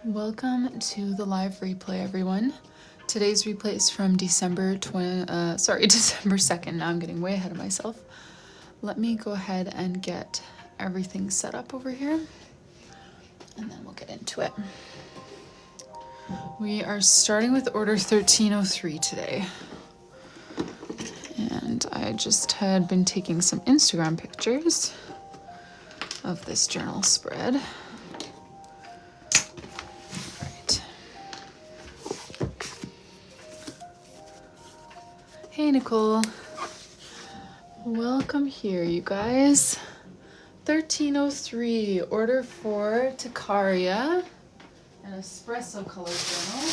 Welcome to the live replay, everyone. Today's replay is from December 2nd. Now I'm getting way ahead of myself. Let me go ahead and get everything set up over here, and then we'll get into it. We are starting with order 1303 today. And I just had been taking some Instagram pictures of this journal spread. Hey Nicole, welcome here you guys. 1303, order for Takaria, an espresso color journal.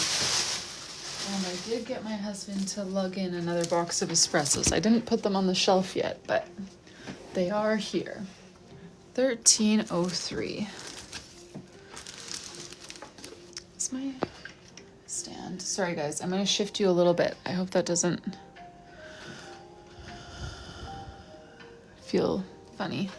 And I did get my husband to lug in another box of espressos. I didn't put them on the shelf yet, but they are here. 1303. Is my stand? Sorry guys, I'm gonna shift you a little bit. I hope that doesn't feel funny.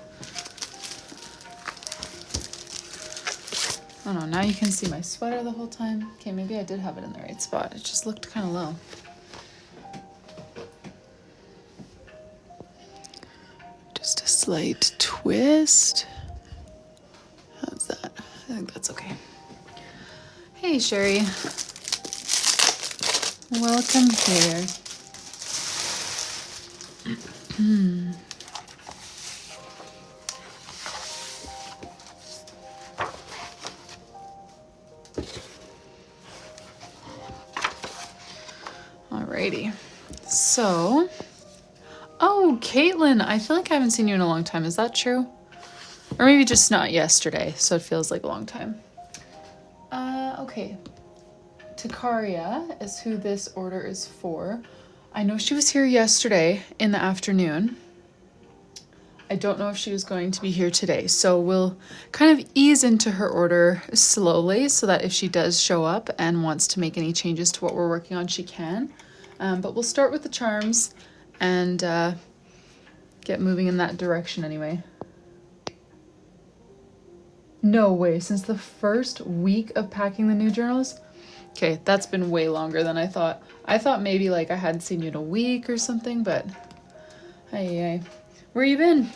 Oh no, now you can see my sweater the whole time. Okay, maybe I did have it in the right spot. It just looked kind of low. Just a slight twist. How's that? I think that's okay. Hey Sherry. Welcome here. Alrighty, so, oh, Caitlin, I feel like I haven't seen you in a long time. Is that true? Or maybe just not yesterday, so it feels like a long time. Okay. Takaria is who this order is for. I know she was here yesterday in the afternoon. I don't know if she was going to be here today, so we'll kind of ease into her order slowly so that if she does show up and wants to make any changes to what we're working on, she can. But we'll start with the charms and get moving in that direction anyway. No way, since the first week of packing the new journals? Okay, that's been way longer than I thought. I thought maybe like I hadn't seen you in a week or something, but hey, where you been?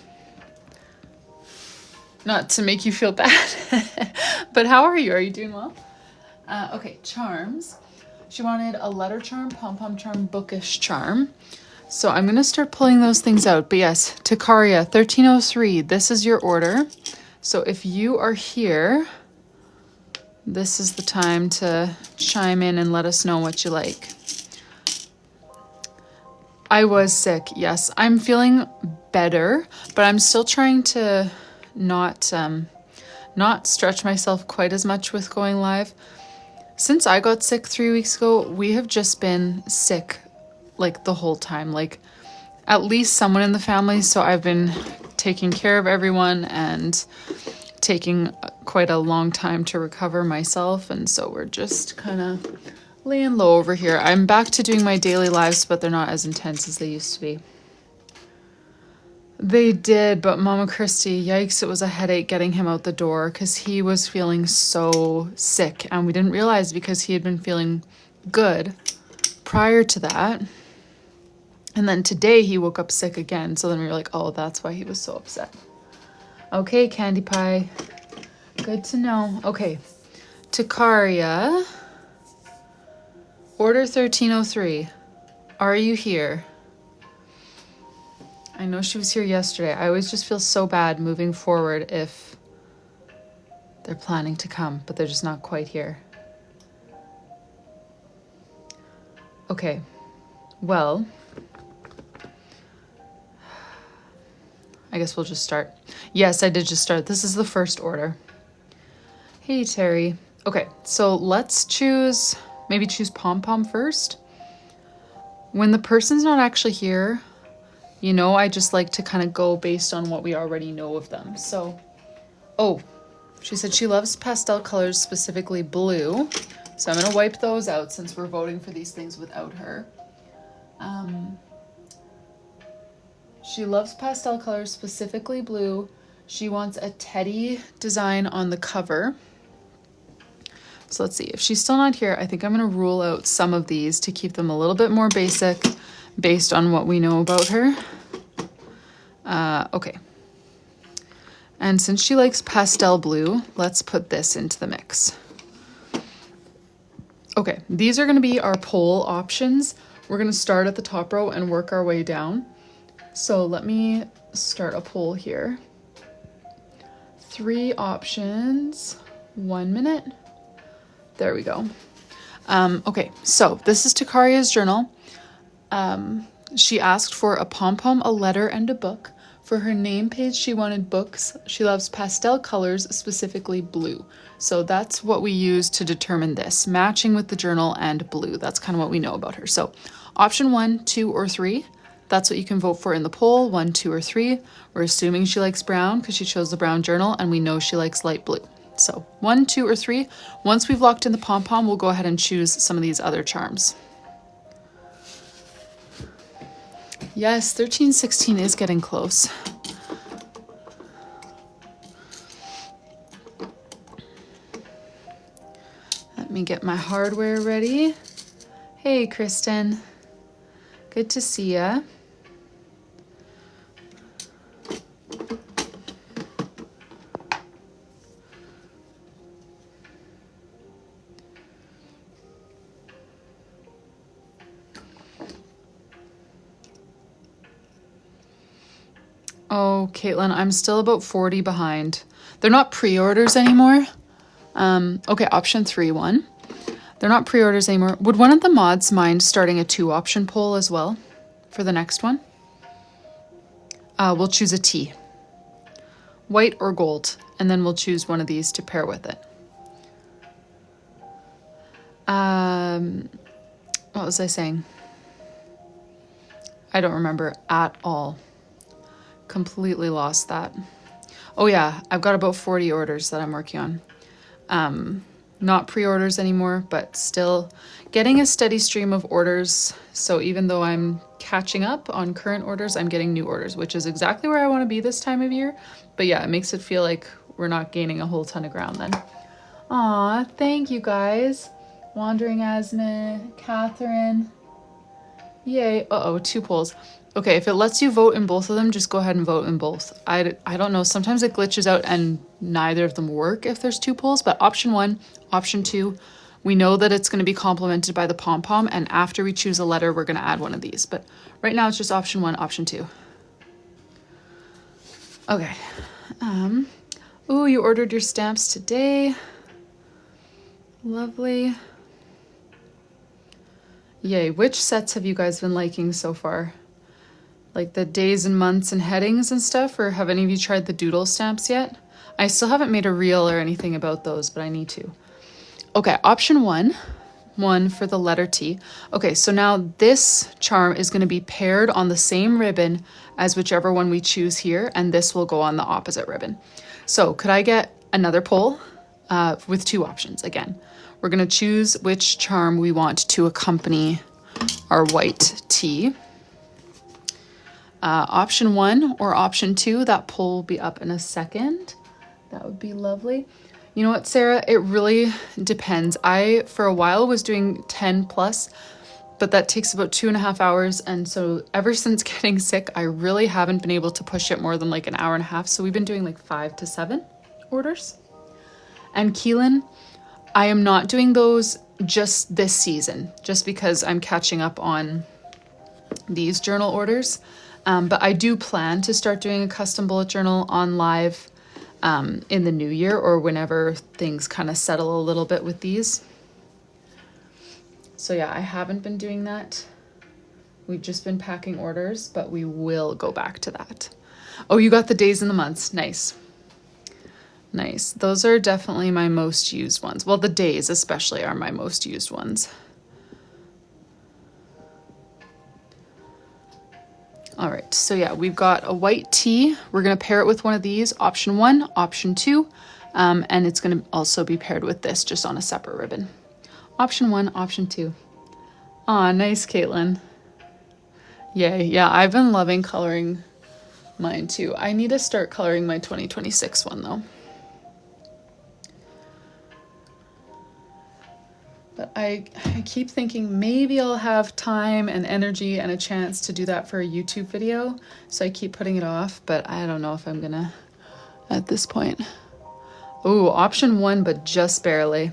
Not to make you feel bad, but how are you? Are you doing well? Okay, charms. She wanted a letter charm, pom-pom charm, bookish charm. So I'm going to start pulling those things out. But yes, Takaria, 1303, this is your order. So if you are here, this is the time to chime in and let us know what you like. I was sick, yes. I'm feeling better, but I'm still trying to not stretch myself quite as much with going live. Since I got sick 3 weeks ago, we have just been sick like the whole time, like at least someone in the family. So I've been taking care of everyone and taking quite a long time to recover myself. And so we're just kind of laying low over here. I'm back to doing my daily lives, but they're not as intense as they used to be. They did, but Mama Christie, yikes, it was a headache getting him out the door because he was feeling so sick. And we didn't realize because he had been feeling good prior to that. And then today he woke up sick again. So then we were like, oh, that's why he was so upset. Okay, Candy Pie. Good to know. Okay, Takaria. Order 1303. Are you here? I know she was here yesterday. I always just feel so bad moving forward if they're planning to come, but they're just not quite here. Okay, well, I guess we'll just start. Yes, I did just start. This is the first order. Hey, Terry. Okay, so let's choose, maybe choose pom-pom first. When the person's not actually here, you know, I just like to kind of go based on what we already know of them. So, oh, she said she loves pastel colors, specifically blue. So I'm going to wipe those out since we're voting for these things without her. She loves pastel colors, specifically blue. She wants a teddy design on the cover. So let's see, if she's still not here, I think I'm gonna rule out some of these to keep them a little bit more basic based on what we know about her. Okay. And since she likes pastel blue, let's put this into the mix. Okay, these are gonna be our poll options. We're gonna start at the top row and work our way down. So let me start a poll here. 3 options, 1 minute. There we go. Okay, so this is Takaria's journal. She asked for a pom-pom, a letter, and a book. For her name page, she wanted books. She loves pastel colors, specifically blue. So that's what we use to determine this, matching with the journal and blue. That's kind of what we know about her. So option 1, 2, or 3. That's what you can vote for in the poll, 1, 2, or 3. We're assuming she likes brown because she chose the brown journal, and we know she likes light blue. So 1, 2, or 3. Once we've locked in the pom-pom, we'll go ahead and choose some of these other charms. Yes, 1316 is getting close. Let me get my hardware ready. Hey, Kristen. Good to see ya. Oh, Caitlin, I'm still about 40 behind. They're not pre-orders anymore. Okay, option 3, 1. They're not pre-orders anymore. Would one of the mods mind starting a 2-option poll as well for the next one? We'll choose a T. White or gold, and then we'll choose one of these to pair with it. What was I saying? I don't remember at all. Completely lost that. Oh yeah, I've got about 40 orders that I'm working on. Not pre-orders anymore, but still getting a steady stream of orders. So even though I'm catching up on current orders, I'm getting new orders, which is exactly where I want to be this time of year. But yeah, it makes it feel like we're not gaining a whole ton of ground then. Aw, thank you guys. Wandering Asma, Catherine. Yay. Uh-oh, 2 polls. Okay, if it lets you vote in both of them, just go ahead and vote in both. I don't know. Sometimes it glitches out and neither of them work if there's 2 polls, but option 1, option 2, we know that it's going to be complemented by the pom-pom, and after we choose a letter, we're going to add one of these. But right now it's just option 1, option 2. Okay. Ooh, you ordered your stamps today. Lovely. Yay. Which sets have you guys been liking so far? Like the days and months and headings and stuff, or have any of you tried the doodle stamps yet? I still haven't made a reel or anything about those, but I need to. Okay, option 1 for the letter T. Okay, so now this charm is going to be paired on the same ribbon as whichever one we choose here, and this will go on the opposite ribbon. So could I get another poll with 2 options? Again, we're going to choose which charm we want to accompany our white T. Option 1 or option 2, that poll will be up in a second. That would be lovely. You know what, Sarah? It really depends. I, for a while, was doing 10 plus, but that takes about 2.5 hours. And so ever since getting sick, I really haven't been able to push it more than like an hour and a half. So we've been doing like 5 to 7 orders. And Keelan, I am not doing those just this season, just because I'm catching up on these journal orders. But I do plan to start doing a custom bullet journal on live in the new year or whenever things kind of settle a little bit with these. So yeah, I haven't been doing that. We've just been packing orders, but we will go back to that. Oh, you got the days and the months. Nice. Nice. Those are definitely my most used ones. Well, the days especially are my most used ones. All right, so yeah, we've got a white tee. We're gonna pair it with one of these, option 1, option 2, and it's gonna also be paired with this just on a separate ribbon. Option 1, option 2. Aw, nice, Caitlin. Yay, yeah, I've been loving coloring mine too. I need to start coloring my 2026 one though. But I keep thinking maybe I'll have time and energy and a chance to do that for a YouTube video. So I keep putting it off, but I don't know if I'm gonna at this point. Ooh, option 1, but just barely.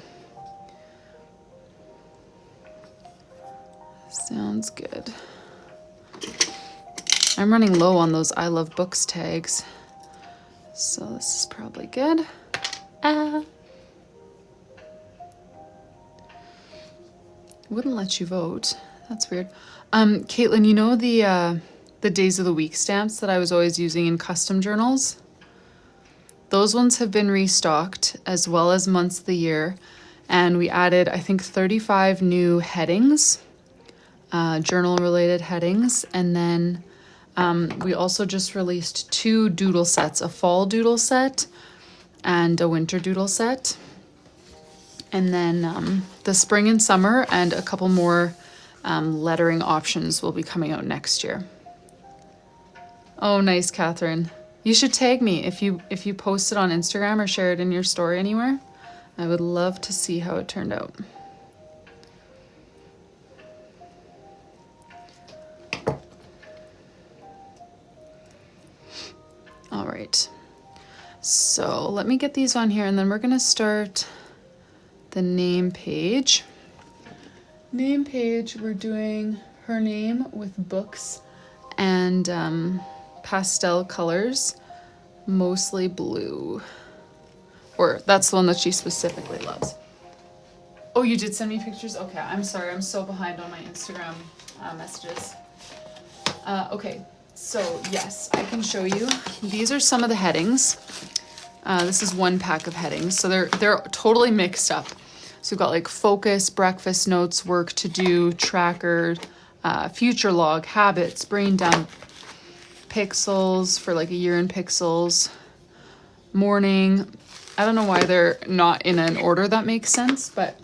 Sounds good. I'm running low on those I love books tags. So this is probably good. Wouldn't let you vote. That's weird. Caitlin, you know the days of the week stamps that I was always using in custom journals? Those ones have been restocked, as well as months of the year. And we added, I think, 35 new headings, journal-related headings. And then we also just released 2 doodle sets, a fall doodle set and a winter doodle set. And then the spring and summer and a couple more lettering options will be coming out next year. Oh, nice, Catherine. You should tag me if you post it on Instagram or share it in your story anywhere. I would love to see how it turned out. All right. So let me get these on here and then we're gonna start the name page. Name page, we're doing her name with books and pastel colors, mostly blue. Or that's the one that she specifically loves. Oh, you did send me pictures? Okay, I'm sorry, I'm so behind on my Instagram messages. Okay, so yes, I can show you. These are some of the headings. This is one pack of headings, so they're totally mixed up. So we've got like focus, breakfast notes, work to do, tracker, future log, habits, brain dump, pixels for like a year in pixels, morning. I don't know why they're not in an order that makes sense, but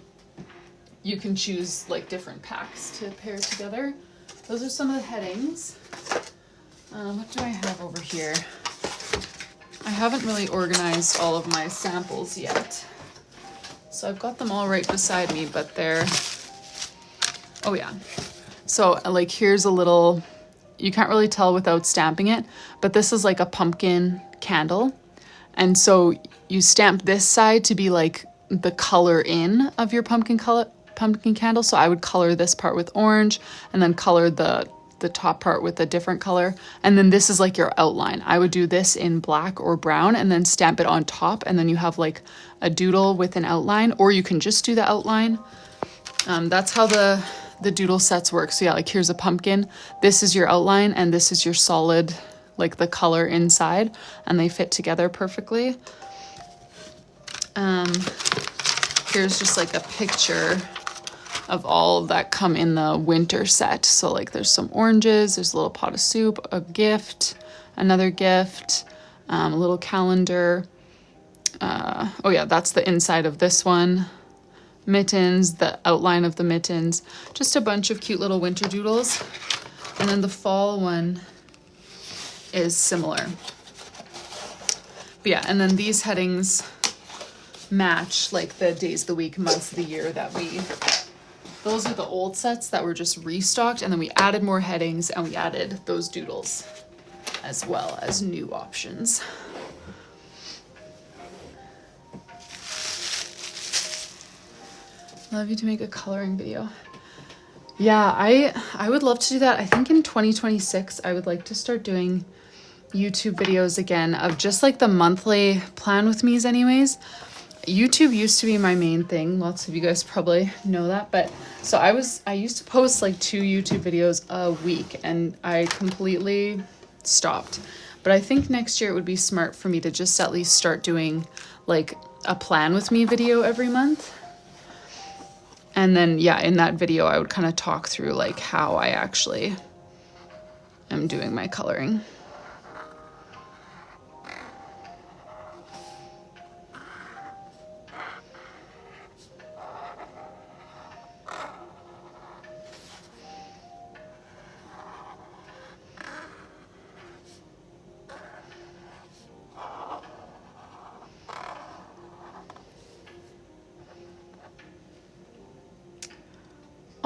you can choose like different packs to pair together. Those are some of the headings. What do I have over here? I haven't really organized all of my samples yet. So I've got them all right beside me, but they're, oh yeah. So like here's a little, you can't really tell without stamping it, but this is like a pumpkin candle. And so you stamp this side to be like the color in of your pumpkin candle. So I would color this part with orange and then color the top part with a different color. And then this is like your outline. I would do this in black or brown and then stamp it on top. And then you have like a doodle with an outline, or you can just do the outline. That's how the doodle sets work. So yeah, like here's a pumpkin. This is your outline and this is your solid, like the color inside, and they fit together perfectly. Here's just like a picture of all that come in the winter set. So like there's some oranges, there's a little pot of soup, a gift, another gift, a little calendar. Oh yeah, that's the inside of this one. Mittens, the outline of the mittens, just a bunch of cute little winter doodles. And then the fall one is similar. But yeah, and then these headings match like the days of the week, months of the year that those are the old sets that were just restocked, and then we added more headings and we added those doodles as well as new options. Love you to make a coloring video. Yeah, I would love to do that. I think in 2026, I would like to start doing YouTube videos again of just like the monthly plan with me's anyways. YouTube used to be my main thing. Lots of you guys probably know that, but so I used to post like 2 YouTube videos a week and I completely stopped. But I think next year it would be smart for me to just at least start doing like a plan with me video every month. And then, yeah, in that video, I would kind of talk through like how I actually am doing my coloring.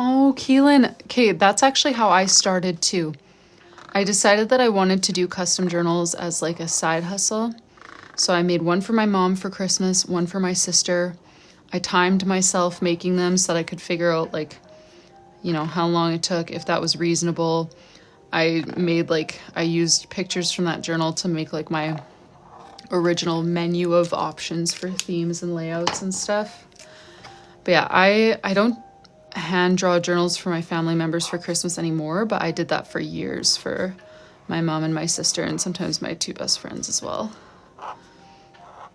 Oh, Keelan. Okay, that's actually how I started too. I decided that I wanted to do custom journals as like a side hustle. So I made one for my mom for Christmas, one for my sister. I timed myself making them so that I could figure out like, you know, how long it took, if that was reasonable. I used pictures from that journal to make like my original menu of options for themes and layouts and stuff. But yeah, I don't hand draw journals for my family members for Christmas anymore, but I did that for years for my mom and my sister, and sometimes my two best friends as well.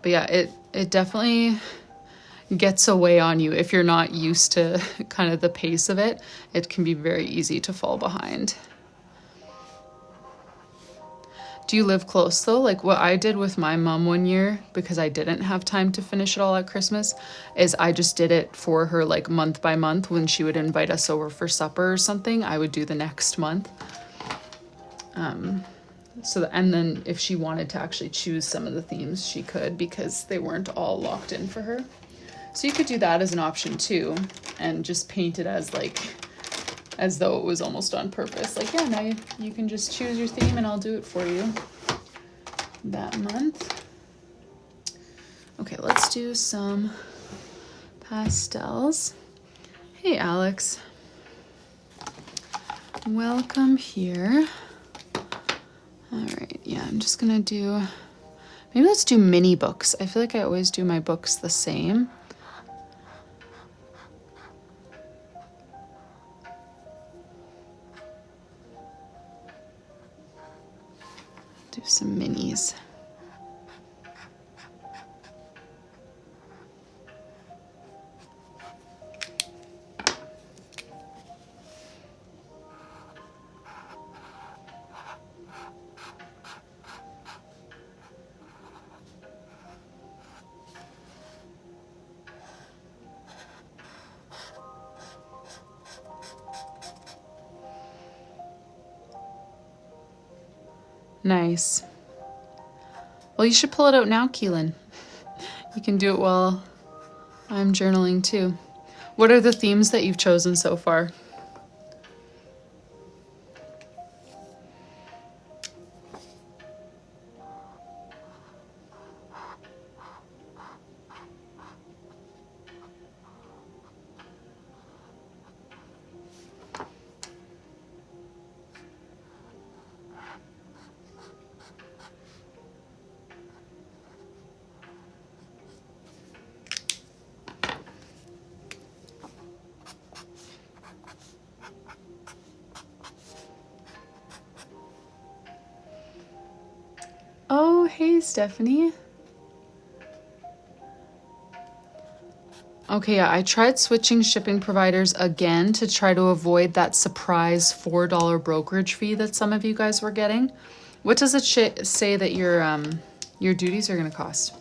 But yeah, it definitely gets away on you if you're not used to kind of the pace of it. It can be very easy to fall behind. Do you live close though? Like what I did with my mom one year, because I didn't have time to finish it all at Christmas, is I just did it for her like month by month. When she would invite us over for supper or something, I would do the next month. And then if she wanted to actually choose some of the themes, she could, because they weren't all locked in for her. So you could do that as an option too, and just paint it as though it was almost on purpose. Like, yeah, now you can just choose your theme and I'll do it for you that month. Okay, let's do some pastels. Hey, Alex. Welcome here. All right, yeah, I'm just gonna maybe let's do mini books. I feel like I always do my books the same. Do some minis. Nice. Well, you should pull it out now, Keelan. You can do it while I'm journaling too. What are the themes that you've chosen so far? Oh, hey, Stephanie. Okay, yeah, I tried switching shipping providers again to try to avoid that surprise $4 brokerage fee that some of you guys were getting. What does it say that your duties are going to cost?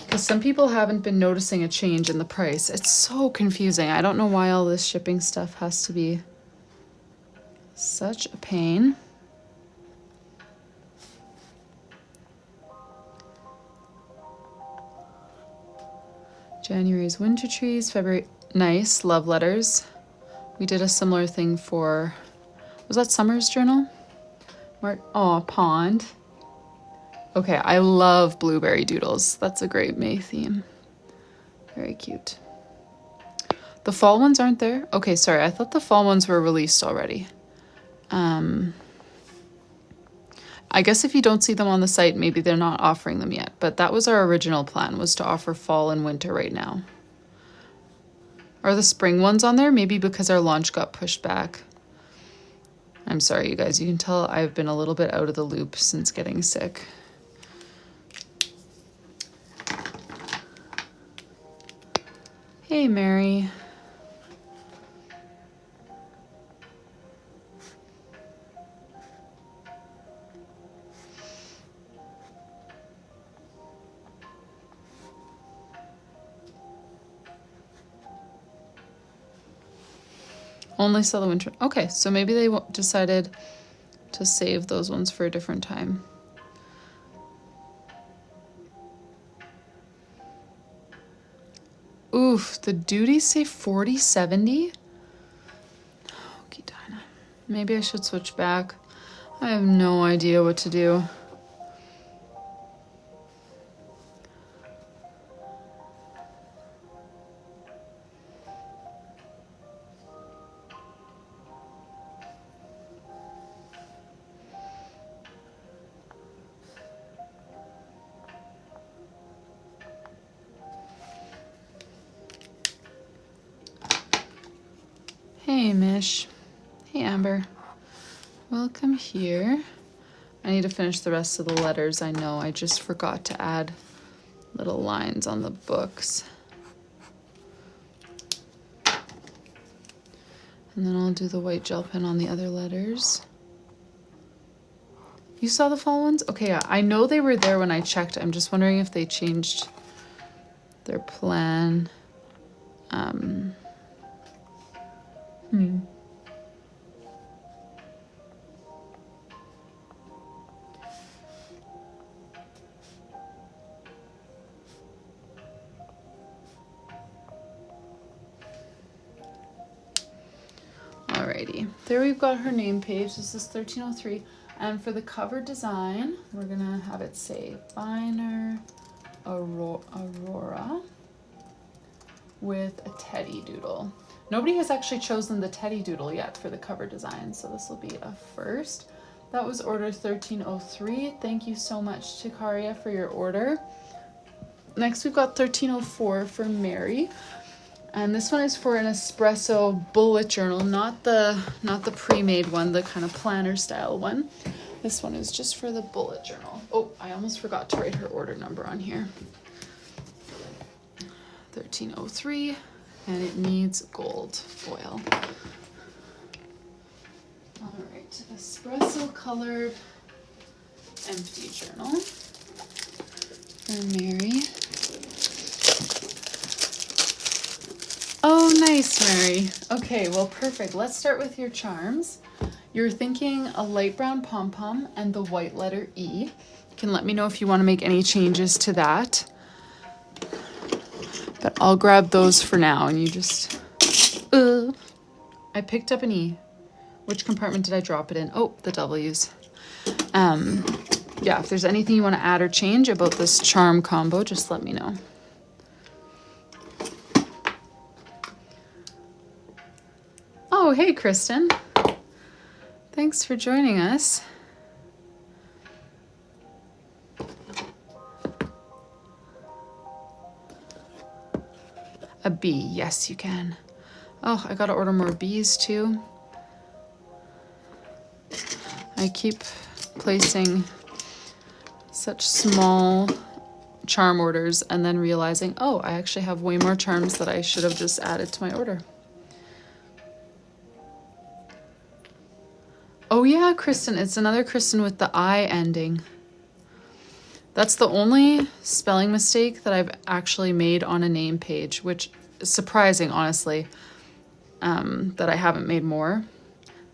Because some people haven't been noticing a change in the price. It's so confusing. I don't know why all this shipping stuff has to be such a pain. January's winter trees, February, nice, love letters. We did a similar thing for, was that Summer's journal? Oh, pond. Okay, I love blueberry doodles. That's a great May theme. Very cute. The fall ones aren't there? Okay, sorry, I thought the fall ones were released already. I guess if you don't see them on the site, maybe they're not offering them yet. But that was our original plan, was to offer fall and winter right now. Are the spring ones on there? Maybe because our launch got pushed back. I'm sorry, you guys. You can tell I've been a little bit out of the loop since getting sick. Hey, Mary. Only sell the winter. Okay, so maybe they decided to save those ones for a different time. Oof, the duties say 40.70. Okay, Dinah. Maybe I should switch back. I have no idea what to do. Hey, Mish. Hey, Amber. Welcome here. I need to finish the rest of the letters. I know I just forgot to add little lines on the books. And then I'll do the white gel pen on the other letters. You saw the fall ones? Okay, yeah. I know they were there when I checked. I'm just wondering if they changed their plan. Alrighty, there we've got her name page. This is 1303. And for the cover design, we're gonna have it say Finer Aurora with a teddy doodle. Nobody has actually chosen the teddy doodle yet for the cover design, so this will be a first. That was order 1303. Thank you so much, Tikaria, for your order. Next, we've got 1304 for Mary. And this one is for an espresso bullet journal, not the pre-made one, the kind of planner style one. This one is just for the bullet journal. Oh, I almost forgot to write her order number on here. 1303, and it needs gold foil. All right, espresso colored empty journal for Mary. Oh, nice, Mary. Okay, well, perfect. Let's start with your charms. You're thinking a light brown pom-pom and the white letter E. You can let me know if you want to make any changes to that. But I'll grab those for now, and you just... I picked up an E. Which compartment did I drop it in? Oh, the W's. Yeah, if there's anything you want to add or change about this charm combo, just let me know. Oh, hey, Kristen. Thanks for joining us. A B, yes, you can. Oh, I gotta order more B's too. I keep placing such small charm orders and then realizing, oh, I actually have way more charms that I should have just added to my order. Oh yeah, Kristen, it's another Kristen with the I ending. That's the only spelling mistake that I've actually made on a name page, which is surprising, honestly, that I haven't made more.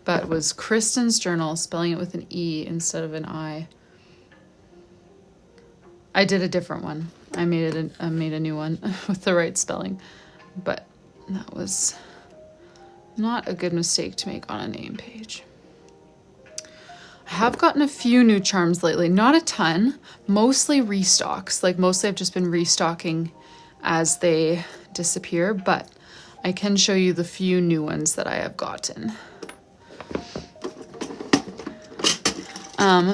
But was Kristen's journal, spelling it with an E instead of an I. I did a different one. I made a new one with the right spelling, but that was not a good mistake to make on a name page. I have gotten a few new charms lately, not a ton, mostly restocks. Like mostly I've just been restocking as they disappear, but I can show you the few new ones that I have gotten.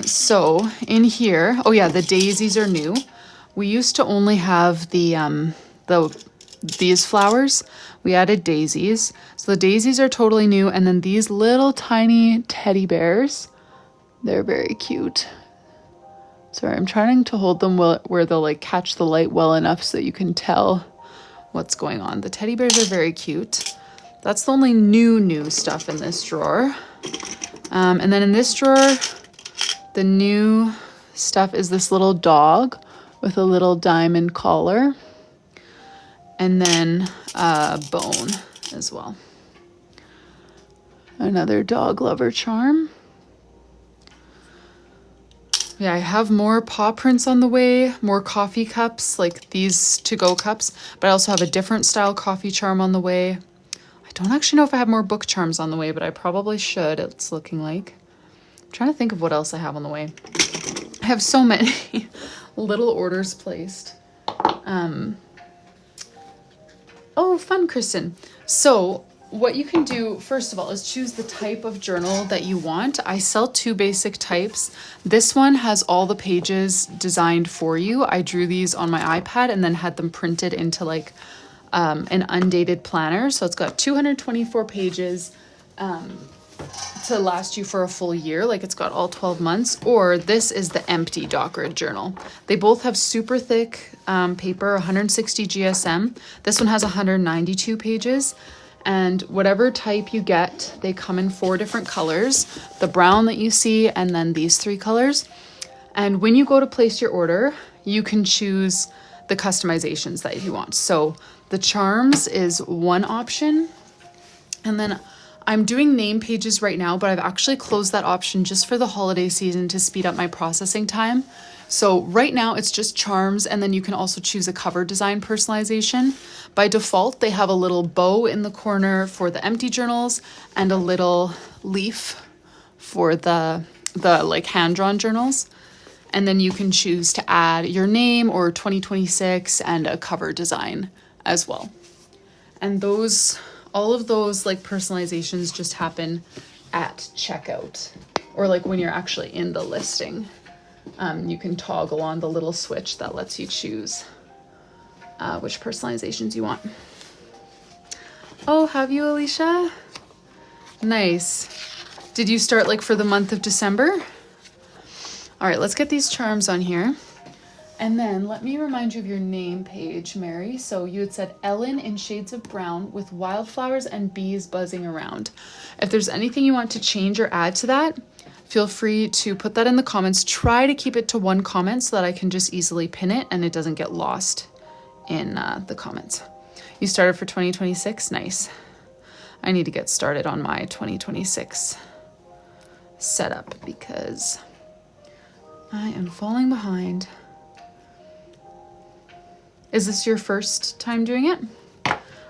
So in here, oh yeah, the daisies are new. We used to only have these flowers. We added daisies. So the daisies are totally new. And then these little tiny teddy bears, they're very cute. Sorry, I'm trying to hold them where they'll like catch the light well enough so that you can tell what's going on. The teddy bears are very cute. That's the only new stuff in this drawer. And then in this drawer, the new stuff is this little dog with a little diamond collar. And then a bone as well. Another dog lover charm. Yeah, I have more paw prints on the way, more coffee cups, like these to-go cups, but I also have a different style coffee charm on the way. I don't actually know if I have more book charms on the way, but I probably should, it's looking like. I'm trying to think of what else I have on the way. I have so many little orders placed. Oh, fun, Kristen. So what you can do, first of all, is choose the type of journal that you want. I sell 2 basic types. This one has all the pages designed for you. I drew these on my iPad and then had them printed into like an undated planner. So it's got 224 pages to last you for a full year. Like it's got all 12 months. Or this is the empty dock grid journal. They both have super thick paper, 160 GSM. This one has 192 pages. And whatever type you get, they come in 4 different colors, the brown that you see, and then these 3 colors. And when you go to place your order, you can choose the customizations that you want. So the charms is one option. And then I'm doing name pages right now, but I've actually closed that option just for the holiday season to speed up my processing time. So right now it's just charms, and then you can also choose a cover design personalization. By default, they have a little bow in the corner for the empty journals and a little leaf for the like hand-drawn journals. And then you can choose to add your name or 2026 and a cover design as well. And all of those like personalizations just happen at checkout, or like when you're actually in the listing. You can toggle on the little switch that lets you choose which personalizations you want. Oh, have you, Alicia? Nice. Did you start like for the month of December? All right, let's get these charms on here. And then let me remind you of your name page, Mary. So you had said Ellen in shades of brown with wildflowers and bees buzzing around. If there's anything you want to change or add to that, feel free to put that in the comments. Try to keep it to 1 comment so that I can just easily pin it and it doesn't get lost in the comments. You started for 2026? Nice. I need to get started on my 2026 setup because I am falling behind. Is this your first time doing it?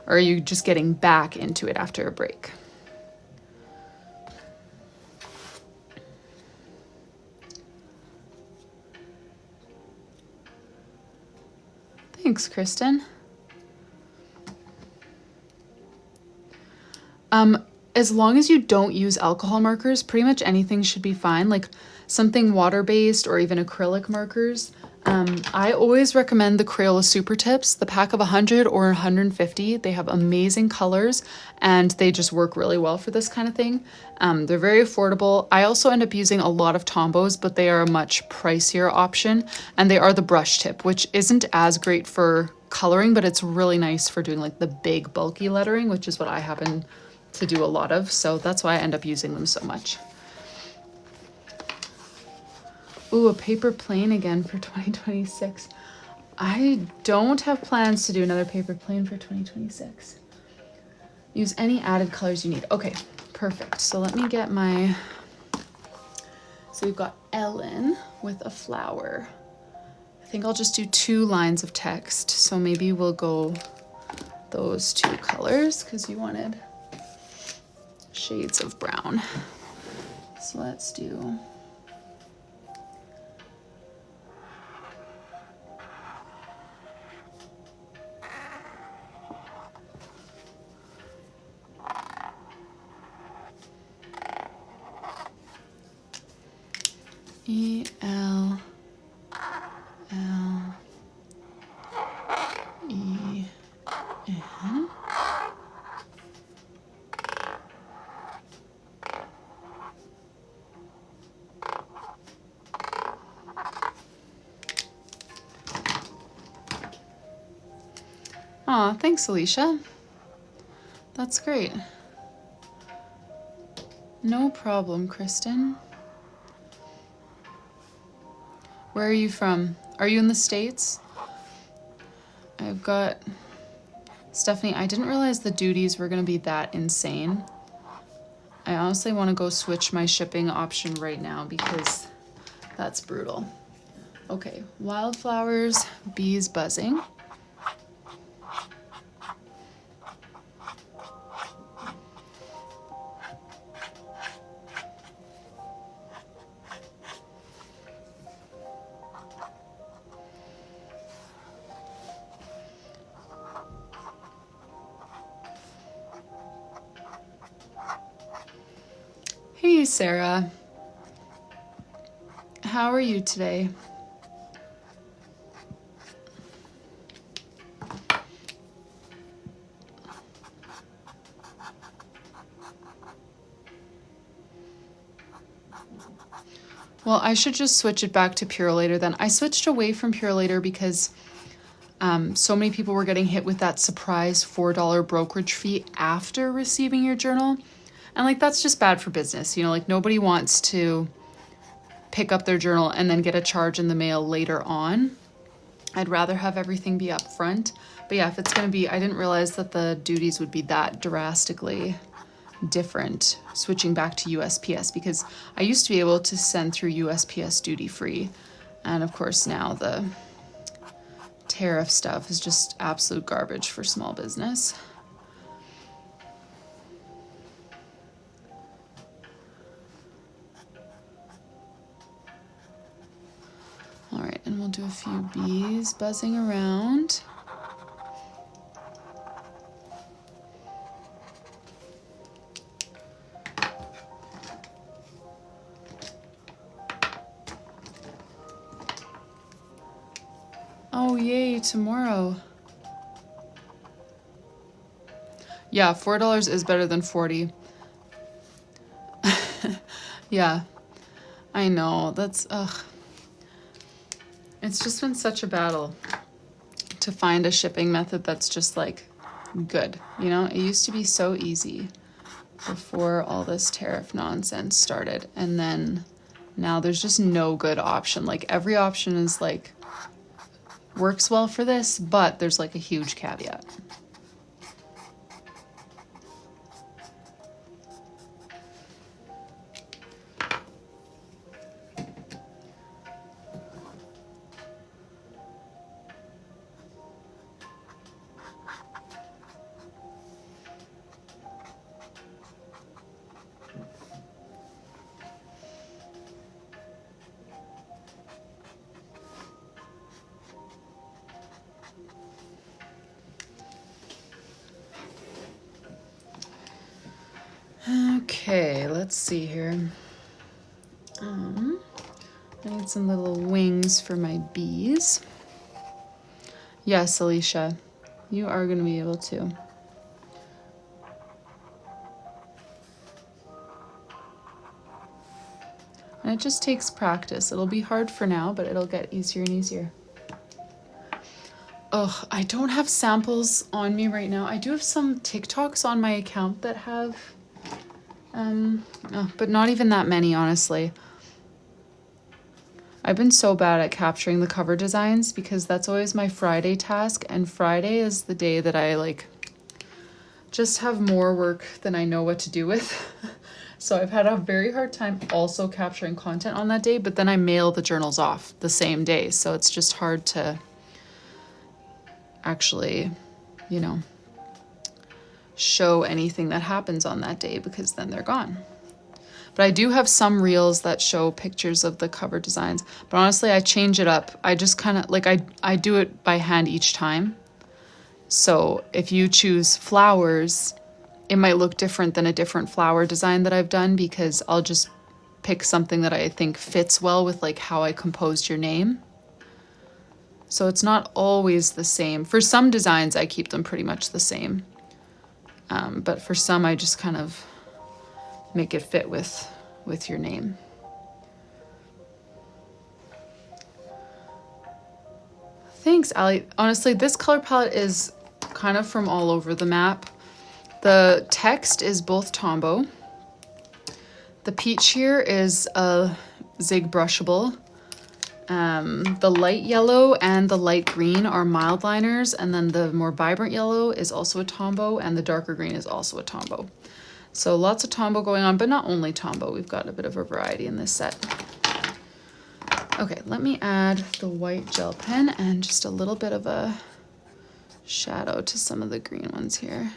Or are you just getting back into it after a break? Thanks, Kristen. As long as you don't use alcohol markers, pretty much anything should be fine. Like something water-based or even acrylic markers. I always recommend the Crayola Super Tips, the pack of 100 or 150. They have amazing colors and they just work really well for this kind of thing. They're very affordable. I also end up using a lot of Tombos, but they are a much pricier option, and they are the brush tip, which isn't as great for coloring, but it's really nice for doing like the big bulky lettering, which is what I happen to do a lot of. So that's why I end up using them so much. Ooh, a paper plane again for 2026. I don't have plans to do another paper plane for 2026. Use any added colors you need. Okay, perfect. So let me get my, so we've got Ellen with a flower. I think I'll just do 2 lines of text. So maybe we'll go those 2 colors because you wanted shades of brown. So let's do E-L-L-E-N. Aw, thanks, Alicia. That's great. No problem, Kristen. Where are you from? Are you in the States? I've got... Stephanie, I didn't realize the duties were going to be that insane. I honestly want to go switch my shipping option right now because That's brutal. Okay, wildflowers, bees buzzing. Hey, Sarah. How are you today? Well, I should just switch it back to Purolator then. I switched away from Purolator because so many people were getting hit with that surprise $4 brokerage fee after receiving your journal. And like, that's just bad for business. You know, like nobody wants to pick up their journal and then get a charge in the mail later on. I'd rather have everything be up front. But yeah, if it's going to be, I didn't realize that the duties would be that drastically different switching back to USPS, because I used to be able to send through USPS duty free. And of course now the tariff stuff is just absolute garbage for small business. All right, and we'll do a few bees buzzing around. Oh, yay, tomorrow. Yeah, $4 is better than 40. Yeah, I know, that's, ugh. It's just been such a battle to find a shipping method that's just like good. You know, it used to be so easy before all this tariff nonsense started. And then now there's just no good option. Like every option is like, works well for this, but there's like a huge caveat. Okay, let's see here. I need some little wings for my bees. Yes, Alicia, you are going to be able to. And it just takes practice. It'll be hard for now, but it'll get easier and easier. Ugh, I don't have samples on me right now. I do have some TikToks on my account that have, but not even that many, honestly. I've been so bad at capturing the cover designs because that's always my Friday task, and Friday is the day that I like just have more work than I know what to do with. So I've had a very hard time also capturing content on that day, but then I mail the journals off the same day. So it's just hard to actually, you know, show anything that happens on that day because then they're gone. But I do have some reels that show pictures of the cover designs. But honestly, I change it up. I just kind of, like, I do it by hand each time. So if you choose flowers, it might look different than a different flower design that I've done, because I'll just pick something that I think fits well with like how I composed your name. So it's not always the same. For some designs, I keep them pretty much the same. But for some, I just kind of make it fit with your name. Thanks, Ali. Honestly, this color palette is kind of from all over the map. The text is both Tombow. The peach here is a Zig brushable. The light yellow and the light green are mild liners, and then the more vibrant yellow is also a Tombow, and the darker green is also a Tombow. So lots of Tombow going on, but not only Tombow. We've got a bit of a variety in this set. Okay, let me add the white gel pen and just a little bit of a shadow to some of the green ones here.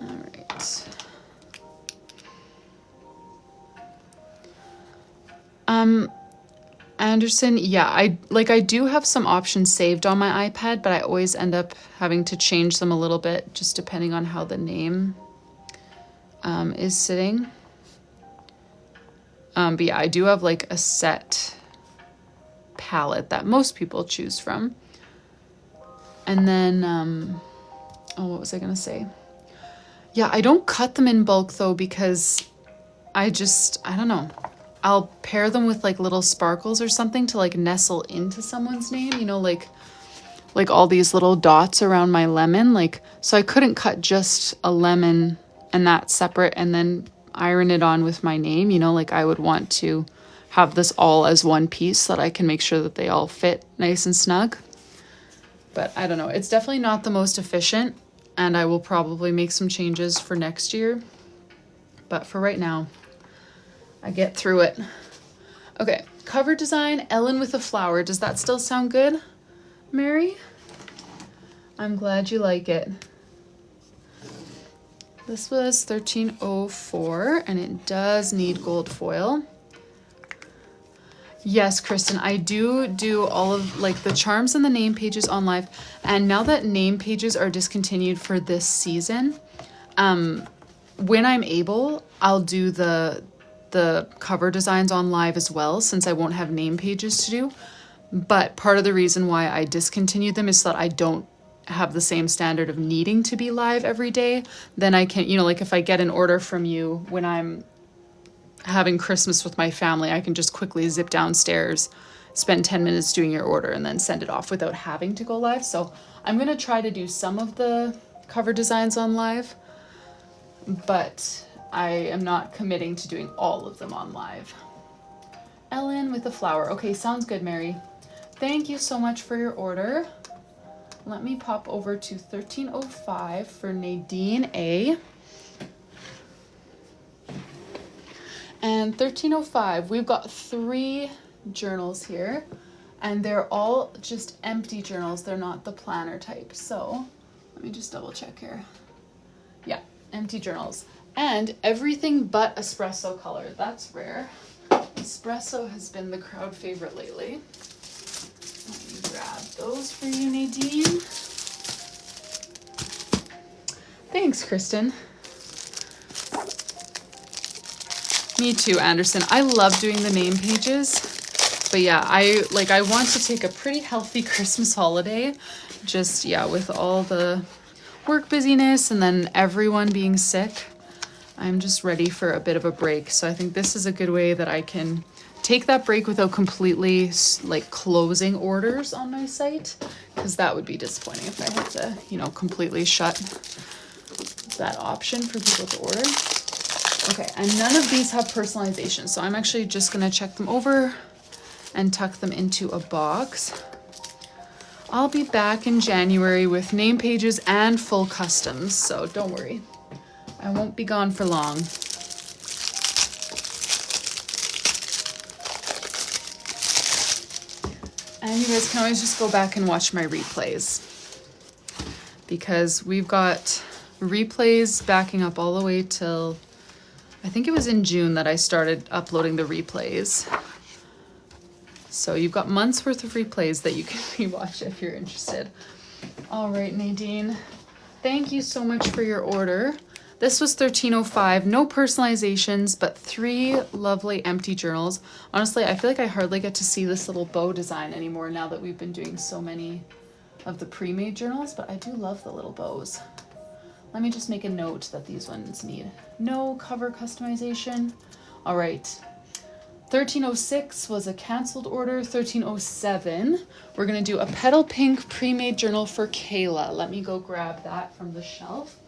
All right. Anderson, yeah, I do have some options saved on my iPad, but I always end up having to change them a little bit just depending on how the name is sitting. But yeah, I do have like a set palette that most people choose from. And then, oh, what was I gonna say? Yeah, I don't cut them in bulk though because I don't know. I'll pair them with like little sparkles or something to like nestle into someone's name, you know, like all these little dots around my lemon. Like, so I couldn't cut just a lemon and that separate and then iron it on with my name, you know, like I would want to have this all as one piece so that I can make sure that they all fit nice and snug. But I don't know, it's definitely not the most efficient and I will probably make some changes for next year. But for right now, I get through it. Okay, cover design, Ellen with a flower. Does that still sound good, Mary? I'm glad you like it. This was 1304 and it does need gold foil. Yes, Kristen, I do all of like the charms and the name pages on live. And now that name pages are discontinued for this season, when I'm able, I'll do the cover designs on live as well, since I won't have name pages to do. But part of the reason why I discontinued them is so that I don't have the same standard of needing to be live every day. Then I can, you know, like if I get an order from you when I'm having Christmas with my family, I can just quickly zip downstairs, spend 10 minutes doing your order and then send it off without having to go live. So I'm going to try to do some of the cover designs on live, but I am not committing to doing all of them on live. Ellen with the flower. Okay, sounds good, Mary. Thank you so much for your order. Let me pop over to 1305 for Nadine A. And 1305, we've got 3 journals here, and they're all just empty journals. They're not the planner type. So let me just double check here. Yeah, empty journals. And everything but espresso color. That's rare. Espresso has been the crowd favorite lately. Let me grab those for you, Nadine. Thanks, Kristen. Me too, Anderson. I love doing the name pages. But yeah, I want to take a pretty healthy Christmas holiday. Just, yeah, with all the work busyness and then everyone being sick. I'm just ready for a bit of a break. So I think this is a good way that I can take that break without completely like closing orders on my site, because that would be disappointing if I had to, you know, completely shut that option for people to order. Okay, and none of these have personalization, so I'm actually just gonna check them over and tuck them into a box. I'll be back in January with name pages and full customs, so don't worry. I won't be gone for long. And you guys can always just go back and watch my replays, because we've got replays backing up all the way till, I think it was in June that I started uploading the replays. So you've got months worth of replays that you can rewatch if you're interested. All right, Nadine, thank you so much for your order. This was 1305, no personalizations, but 3 lovely empty journals. Honestly, I feel like I hardly get to see this little bow design anymore now that we've been doing so many of the pre-made journals, but I do love the little bows. Let me just make a note that these ones need no cover customization. All right, 1306 was a canceled order. 1307, we're gonna do a petal pink pre-made journal for Kayla. Let me go grab that from the shelf.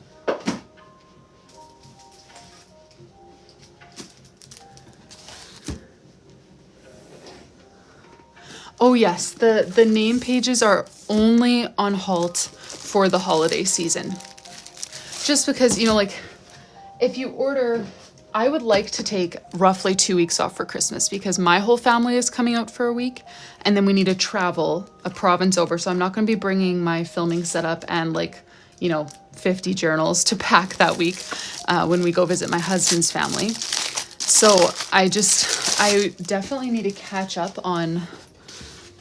Oh yes, the name pages are only on halt for the holiday season. Just because, you know, like if you order, I would like to take roughly 2 weeks off for Christmas because my whole family is coming out for a week and then we need to travel a province over. So I'm not going to be bringing my filming setup and like, you know, 50 journals to pack that week when we go visit my husband's family. So I definitely need to catch up on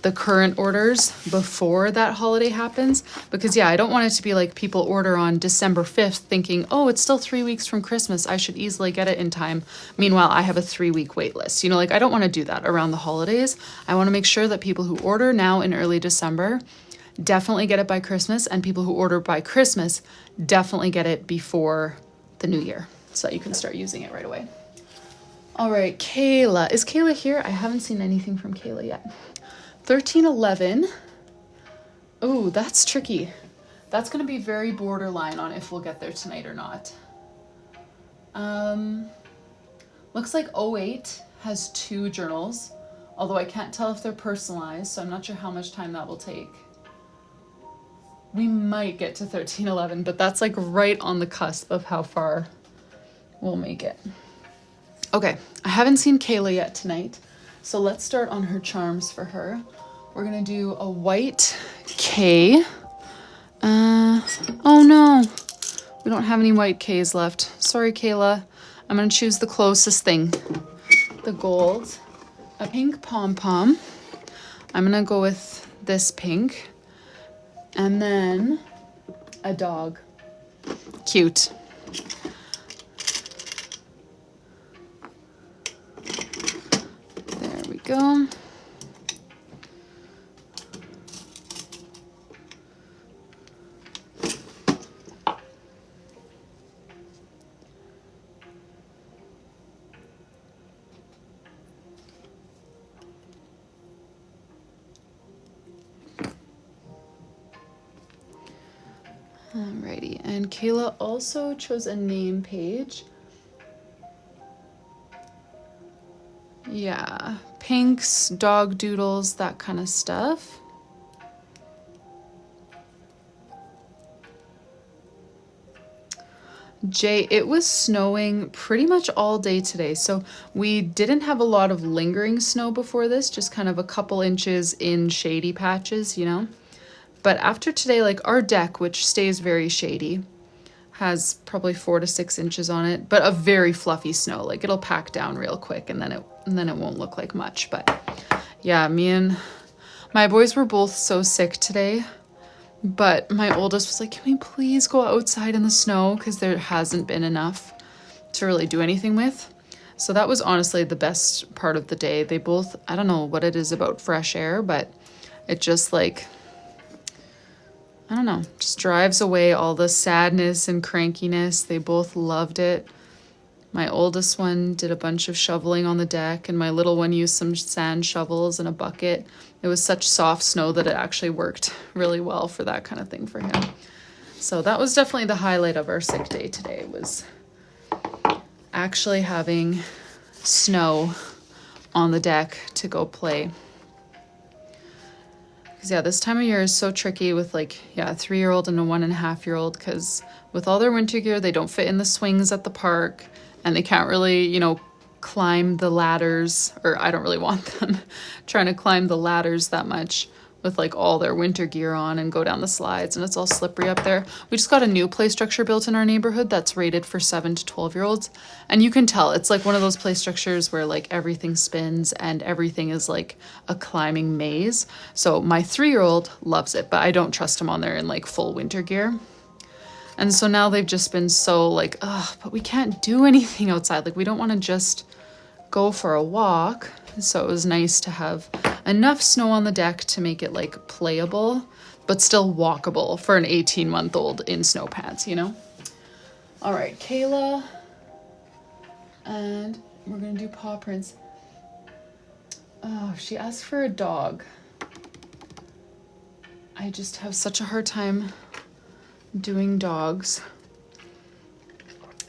the current orders before that holiday happens, because yeah, I don't want it to be like people order on December 5th thinking, oh, it's still 3 weeks from Christmas, I should easily get it in time. Meanwhile, I have a 3-week wait list. You know, like I don't want to do that around the holidays. I want to make sure that people who order now in early December definitely get it by Christmas, and people who order by Christmas definitely get it before the new year so that you can start using it right away. All right, Kayla. Is Kayla here? I haven't seen anything from Kayla yet. 1311. Oh, that's tricky. That's going to be very borderline on if we'll get there tonight or not. Looks like 08 has 2 journals, although I can't tell if they're personalized, so I'm not sure how much time that will take. We might get to 1311, but that's like right on the cusp of how far we'll make it. Okay, I haven't seen Kayla yet tonight, so let's start on her charms for her. We're gonna do a white K. Oh no, we don't have any white Ks left. Sorry, Kayla. I'm gonna choose the closest thing. The gold, a pink pom-pom. I'm gonna go with this pink. And then a dog. Cute. There we go. Alrighty, and Kayla also chose a name page. Yeah, pinks, dog doodles, that kind of stuff. Jay, it was snowing pretty much all day today. So we didn't have a lot of lingering snow before this, just kind of a couple inches in shady patches, you know. But after today, like our deck, which stays very shady, has probably 4 to 6 inches on it, but a very fluffy snow. Like it'll pack down real quick and then it won't look like much. But yeah, me and my boys were both so sick today. But my oldest was like, can we please go outside in the snow? Because there hasn't been enough to really do anything with. So that was honestly the best part of the day. They both, I don't know what it is about fresh air, but it just like, I don't know, just drives away all the sadness and crankiness. They both loved it. My oldest one did a bunch of shoveling on the deck, and my little one used some sand shovels and a bucket. It was such soft snow that it actually worked really well for that kind of thing for him. So that was definitely the highlight of our sick day today, was actually having snow on the deck to go play. Because yeah, this time of year is so tricky with like, yeah, a 3-year-old and a 1.5-year-old, because with all their winter gear, they don't fit in the swings at the park, and they can't really, you know, climb the ladders, or I don't really want them trying to climb the ladders that much with like all their winter gear on and go down the slides, and it's all slippery up there. We just got a new play structure built in our neighborhood that's rated for 7 to 12-year-olds, and you can tell it's like one of those play structures where like everything spins and everything is like a climbing maze. So my 3-year-old loves it, but I don't trust him on there in like full winter gear. And so now they've just been so like, ugh, but we can't do anything outside. Like we don't want to just go for a walk. So it was nice to have enough snow on the deck to make it like playable, but still walkable for an 18-month-old in snow pants, you know? All right, Kayla, and we're gonna do paw prints. Oh, she asked for a dog. I just have such a hard time doing dogs,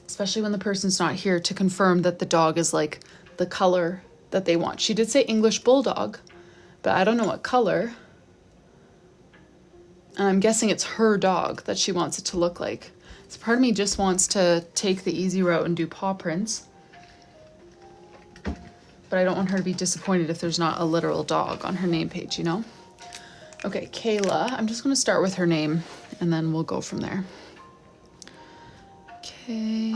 especially when the person's not here to confirm that the dog is like the color that they want. She did say English Bulldog, but but I don't know what color. And I'm guessing it's her dog that she wants it to look like. So part of me just wants to take the easy route and do paw prints. But I don't want her to be disappointed if there's not a literal dog on her name page, you know? Okay, Kayla. I'm just going to start with her name and then we'll go from there. Okay.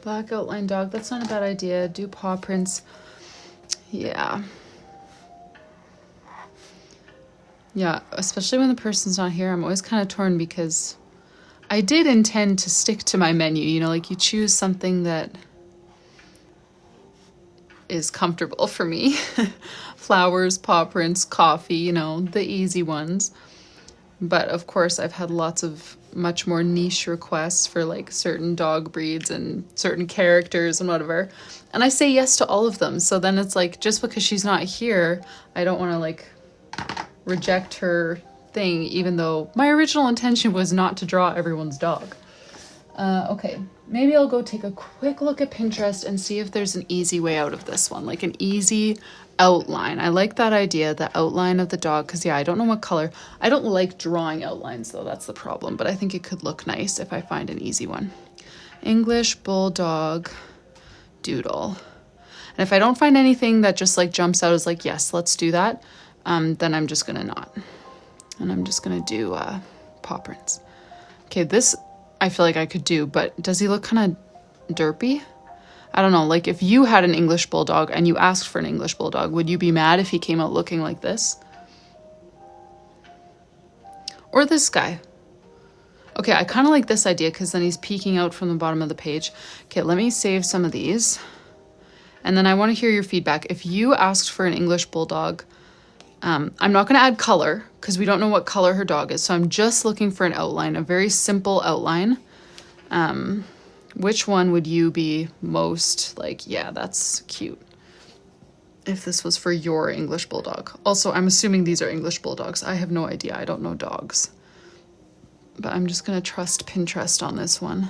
Black outline dog, that's not a bad idea. Do paw prints. Yeah. Yeah, especially when the person's not here, I'm always kind of torn because I did intend to stick to my menu, you know, like you choose something that is comfortable for me. Flowers, paw prints, coffee, you know, the easy ones. But of course, I've had lots of much more niche requests for like certain dog breeds and certain characters and whatever. And I say yes to all of them. So then it's like, just because she's not here, I don't want to like reject her thing, even though my original intention was not to draw everyone's dog. Okay, maybe I'll go take a quick look at Pinterest and see if there's an easy way out of this one, like an easy outline. I like that idea, the outline of the dog, because yeah, I don't know what color. I don't like drawing outlines though, that's the problem, but I think it could look nice if I find an easy one. English Bulldog Doodle. And if I don't find anything that just like jumps out as like, yes, let's do that, then I'm just gonna not. And I'm just gonna do paw prints. Okay, this I feel like I could do, but does he look kind of derpy? I don't know, like if you had an English Bulldog and you asked for an English Bulldog, would you be mad if he came out looking like this? Or this guy. Okay, I kind of like this idea because then he's peeking out from the bottom of the page. Okay, let me save some of these. And then I want to hear your feedback. If you asked for an English Bulldog, I'm not going to add color because we don't know what color her dog is. So I'm just looking for an outline, a very simple outline. Which one would you be most like, yeah, that's cute, if this was for your English Bulldog? Also, I'm assuming these are English Bulldogs. I have no idea. I don't know dogs. But I'm just going to trust Pinterest on this one.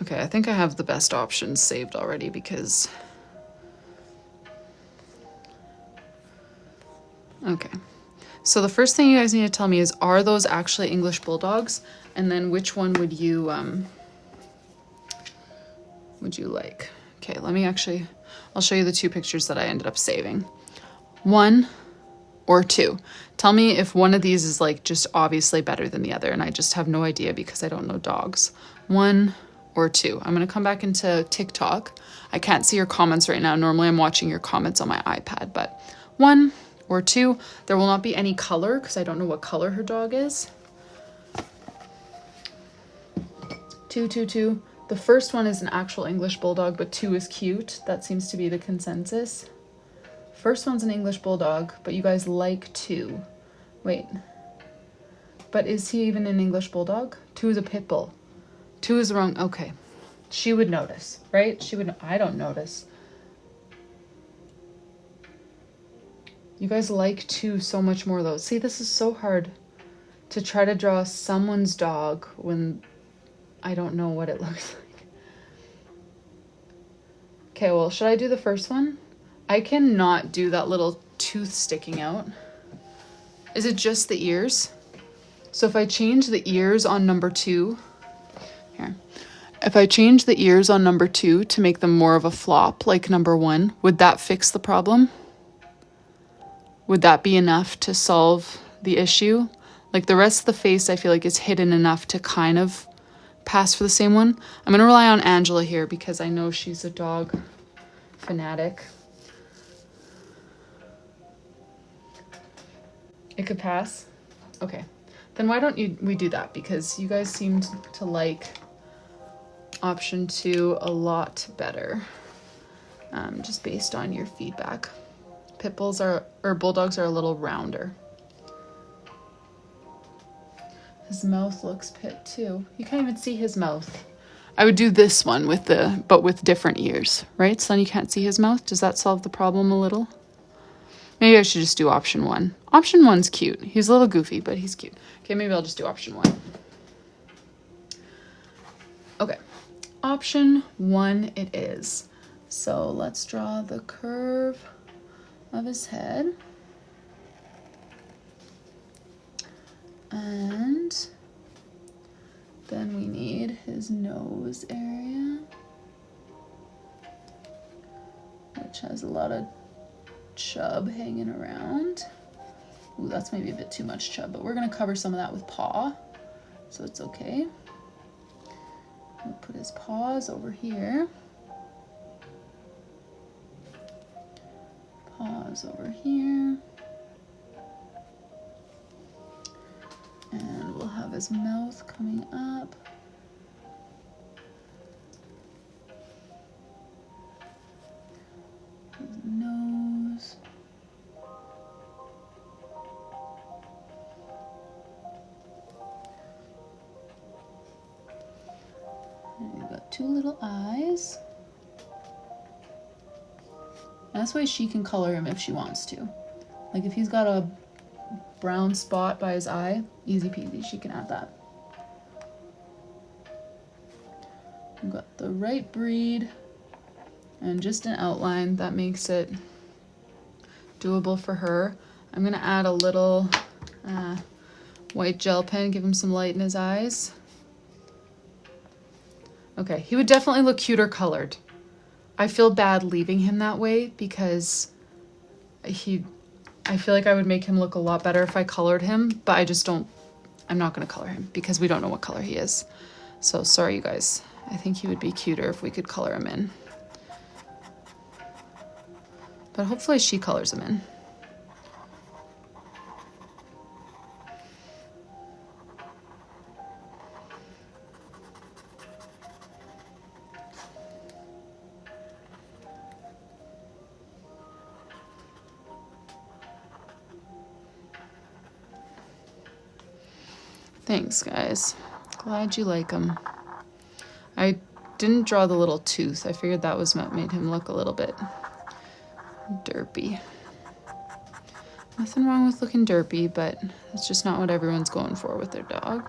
Okay, I think I have the best options saved already because... Okay. So the first thing you guys need to tell me is, are those actually English Bulldogs? And then which one would you like? Okay, let me actually, I'll show you the two pictures that I ended up saving. 1 or 2. Tell me if one of these is like just obviously better than the other and I just have no idea because I don't know dogs. 1 or 2. I'm gonna come back into TikTok. I can't see your comments right now. Normally I'm watching your comments on my iPad, but 1 or 2. There will not be any color because I don't know what color her dog is. 2, 2, 2. The first one is an actual English Bulldog, but 2 is cute. That seems to be the consensus. First one's an English Bulldog, but you guys like 2. Wait. But is he even an English Bulldog? 2 is a pit bull. 2 is the wrong... Okay. She would notice, right? She would... I don't notice. You guys like 2 so much more though. See, this is so hard to try to draw someone's dog when I don't know what it looks like. Okay, well, should I do the first one? I cannot do that little tooth sticking out. Is it just the ears? So if I change the ears on number 2, here. If I change the ears on number 2 to make them more of a flop like number 1, would that fix the problem? Would that be enough to solve the issue? Like the rest of the face, I feel like is hidden enough to kind of pass for the same one. I'm going to rely on Angela here because I know she's a dog fanatic. It could pass. Okay. Then why don't we do that? Because you guys seemed to like option 2 a lot better, just based on your feedback. Pit bulls or bulldogs are a little rounder. His mouth looks pit too. You can't even see his mouth. I would do this one but with different ears, right? So then you can't see his mouth. Does that solve the problem a little? Maybe I should just do option 1. Option 1's cute. He's a little goofy, but he's cute. Okay, maybe I'll just do option 1. Okay, option 1 it is. So let's draw the curve of his head. And then we need his nose area, which has a lot of chub hanging around. Ooh, that's maybe a bit too much chub, but we're gonna cover some of that with paw, so it's okay. We'll put his paws over here. Paws over here. And we'll have his mouth coming up. His nose. And we've got 2 little eyes. And this way she can color him if she wants to. Like if he's got a brown spot by his eye, easy peasy, she can add that. We've got the right breed and just an outline that makes it doable for her. I'm gonna add a little white gel pen, give him some light in his eyes. Okay, he would definitely look cuter colored. I feel bad leaving him that way because I feel like I would make him look a lot better if I colored him, but I'm not gonna color him because we don't know what color he is. So sorry you guys. I think he would be cuter if we could color him in. But hopefully she colors him in. Thanks, guys. Glad you like him. I didn't draw the little tooth. I figured that was what made him look a little bit derpy. Nothing wrong with looking derpy, but it's just not what everyone's going for with their dog.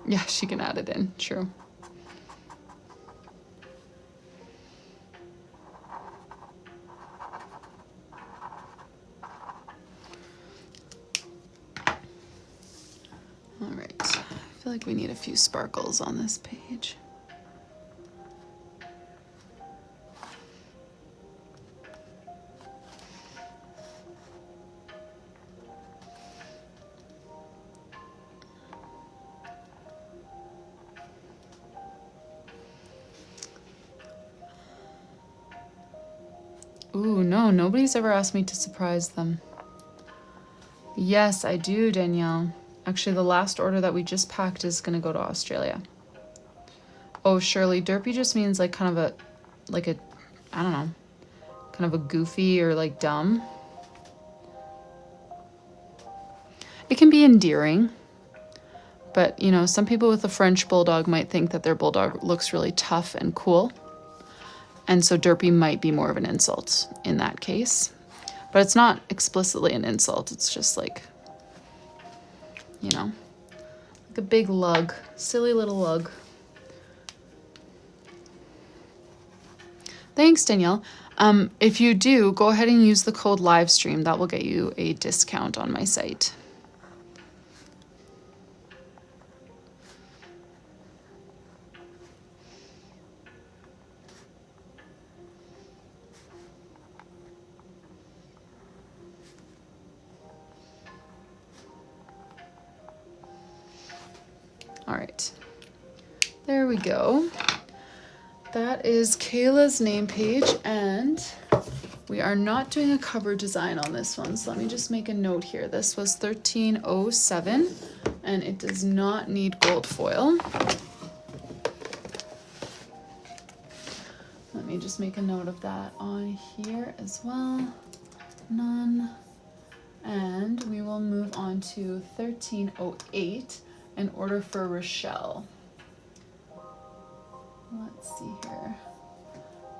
Yeah, she can add it in, true. All right, I feel like we need a few sparkles on this page. Ooh, no, nobody's ever asked me to surprise them. Yes, I do, Danielle. Actually, the last order that we just packed is gonna go to Australia. Oh, Shirley, derpy just means like kind of a, I don't know, kind of a goofy or like dumb. It can be endearing, but you know, some people with a French bulldog might think that their bulldog looks really tough and cool. And so derpy might be more of an insult in that case. But it's not explicitly an insult. It's just like, you know, like a big lug, silly little lug. Thanks, Danielle. If you do, go ahead and use the code livestream. That will get you a discount on my site. right. There we go. That is Kayla's name page, and we are not doing a cover design on this one, so let me just make a note here. This was 1307, and it does not need gold foil. Let me just make a note of that on here as well. None. And we will move on to 1308 and order for Rochelle. Let's see here.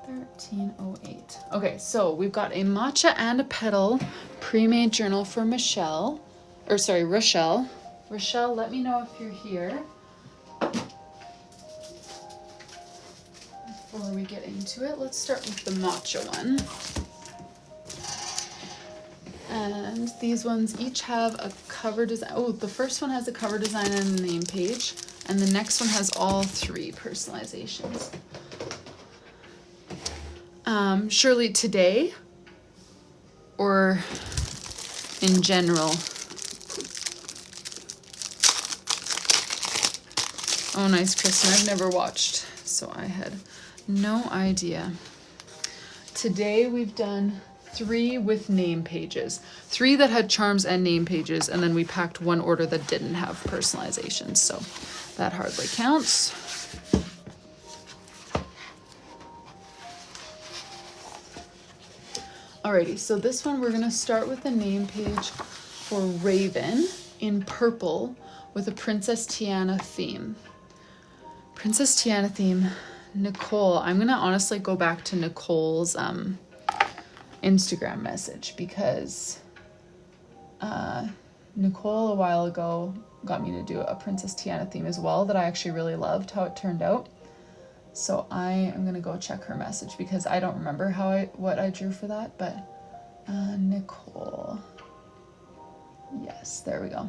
1308. Okay, so we've got a matcha and a petal pre-made journal for Rochelle. Rochelle, let me know if you're here before we get into it. Let's start with the matcha one. And these ones each have a cover design. Oh, the first one has a cover design and a name page, and the next one has all 3 personalizations. Shirley, today or in general? Oh, nice, Kristen. I've never watched, so I had no idea. Today we've done 3 with name pages. 3 that had charms and name pages, and then we packed 1 order that didn't have personalizations, so that hardly counts. Alrighty, so this one we're gonna start with the name page for Raven in purple with a Princess Tiana theme. Princess Tiana theme. Nicole, I'm gonna honestly go back to Nicole's Instagram message, because Nicole a while ago got me to do a Princess Tiana theme as well that I actually really loved how it turned out. So I am gonna go check her message because I don't remember what I drew for that, but Nicole. Yes, there we go.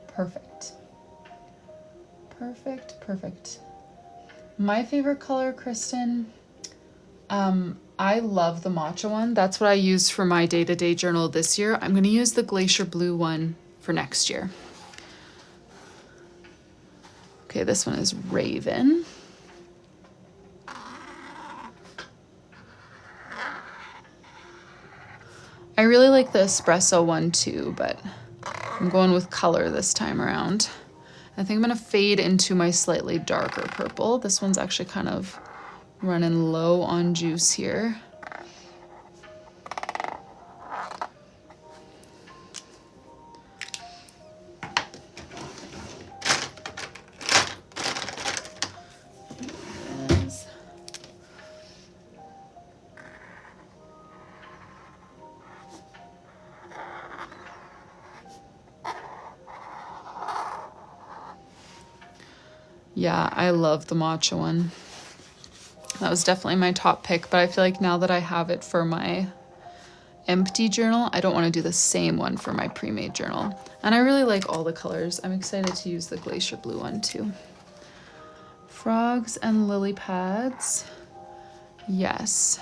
Perfect. Perfect, perfect. My favorite color, Kristen, I love the matcha one. That's what I used for my day-to-day journal this year. I'm going to use the Glacier Blue one for next year. Okay, this one is Raven. I really like the espresso one too, but I'm going with color this time around. I think I'm going to fade into my slightly darker purple. This one's actually kind of running low on juice here. Yeah, I love the matcha one. That was definitely my top pick, but I feel like now that I have it for my empty journal, I don't want to do the same one for my pre-made journal. And I really like all the colors. I'm excited to use the Glacier Blue one too. Frogs and lily pads. Yes.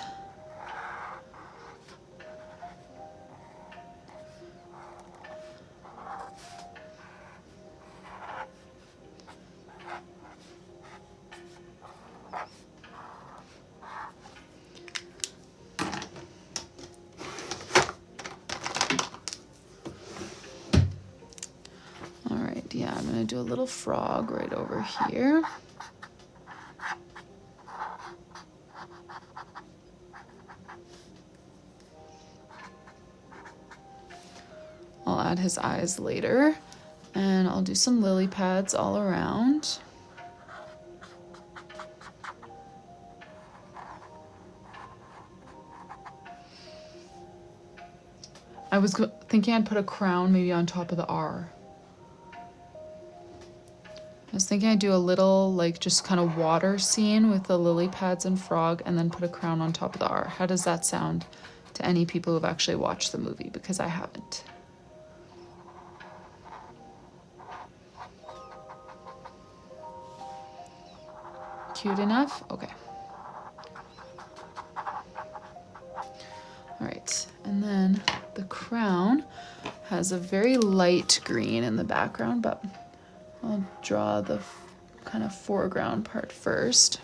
Yeah, I'm gonna do a little frog right over here. I'll add his eyes later, and I'll do some lily pads all around. I was thinking I'd put a crown maybe on top of the R. I was thinking I'd do a little, like, just kind of water scene with the lily pads and frog, and then put a crown on top of the R. How does that sound to any people who've actually watched the movie? Because I haven't. Cute enough? Okay. All right, and then the crown has a very light green in the background, but I'll draw the kind of foreground part first.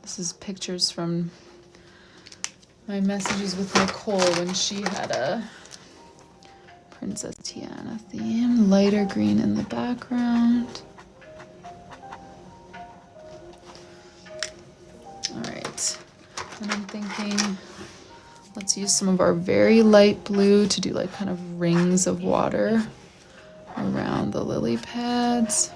This is pictures from my messages with Nicole when she had a Princess Tiana theme. Lighter green in the background. All right, and I'm thinking let's use some of our very light blue to do like kind of rings of water around the lily pads.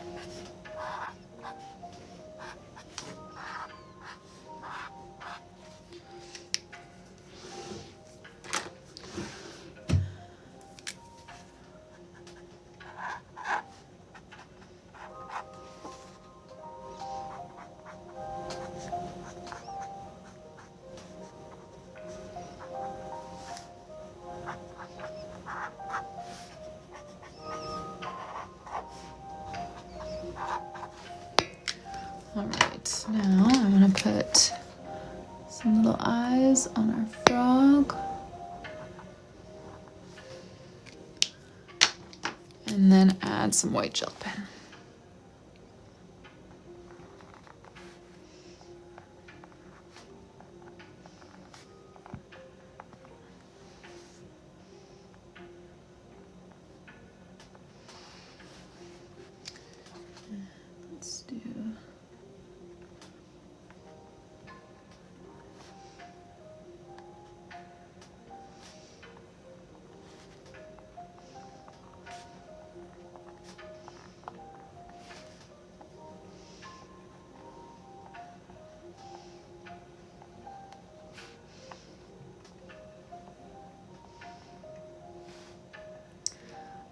All right, now I'm gonna put some little eyes on our frog. And then add some white gel pen. Let's do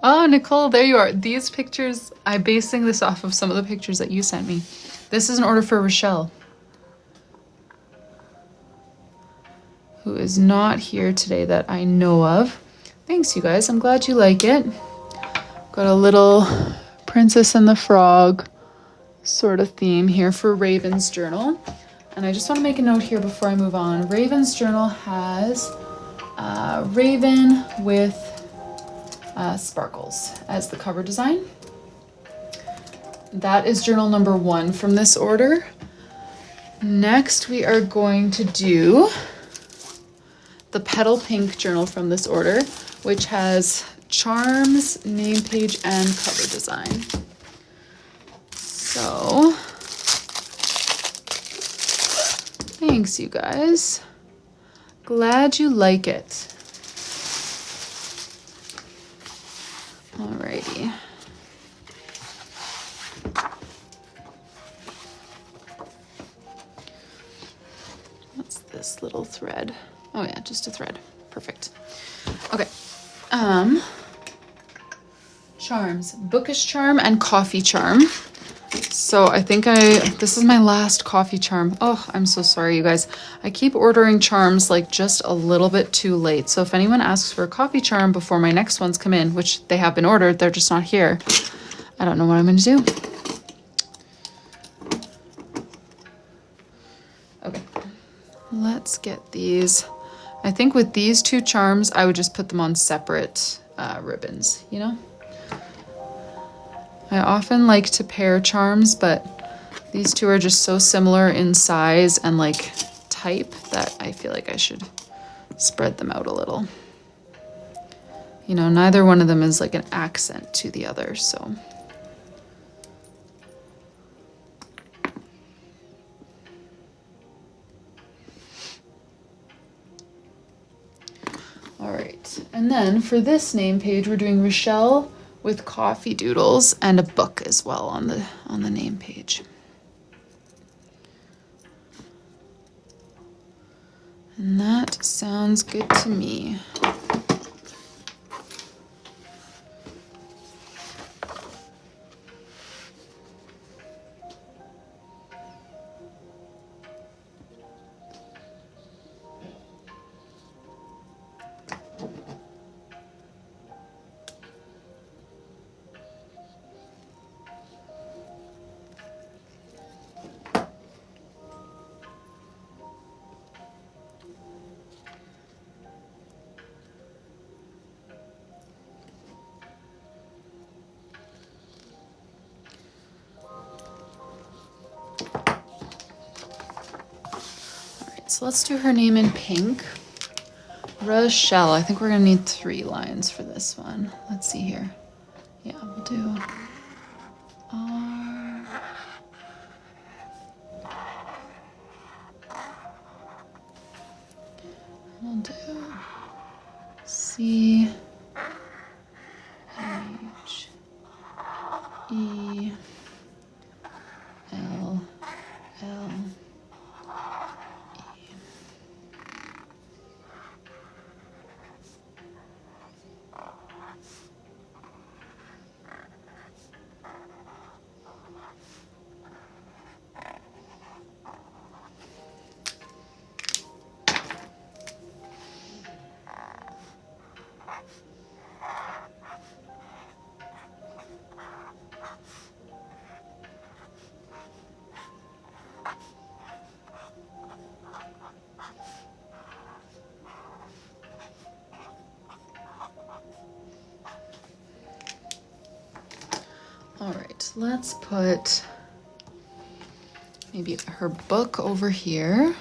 Oh, Nicole, there you are. These pictures, I'm basing this off of some of the pictures that you sent me. This is an order for Rochelle, who is not here today that I know of. Thanks, you guys. I'm glad you like it. Got a little Princess and the Frog sort of theme here for Raven's journal. And I just want to make a note here before I move on. Raven's journal has Raven with sparkles as the cover design. That is journal number 1 from this order. Next, we are going to do the Petal Pink journal from this order, which has charms, name page, and cover design. So, thanks, you guys. Glad you like it. Alrighty. What's this little thread? Oh yeah, just a thread. Perfect. Okay. Charms. Bookish charm and coffee charm. So I think this is my last coffee charm. Oh, I'm so sorry, you guys. I keep ordering charms like just a little bit too late. So if anyone asks for a coffee charm before my next ones come in, which they have been ordered, they're just not here, I don't know what I'm going to do. Okay, let's get these. I think with these 2 charms, I would just put them on separate ribbons, you know? I often like to pair charms, but these 2 are just so similar in size and like type that I feel like I should spread them out a little. You know, neither one of them is like an accent to the other, so. All right, and then for this name page, we're doing Rochelle with coffee doodles and a book as well on the name page. And that sounds good to me. so let's do her name in pink. Rochelle. I think we're gonna need 3 lines for this one. Let's see here. Yeah, we'll do R. We'll do C H E L L E. All right, let's put maybe her book over here.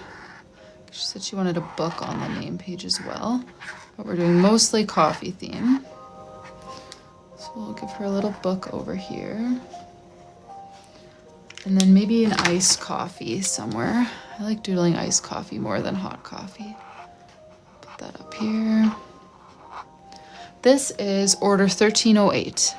She said she wanted a book on the name page as well, but we're doing mostly coffee theme. So we'll give her a little book over here. And then maybe an iced coffee somewhere. I like doodling iced coffee more than hot coffee. Put that up here. This is order 1308.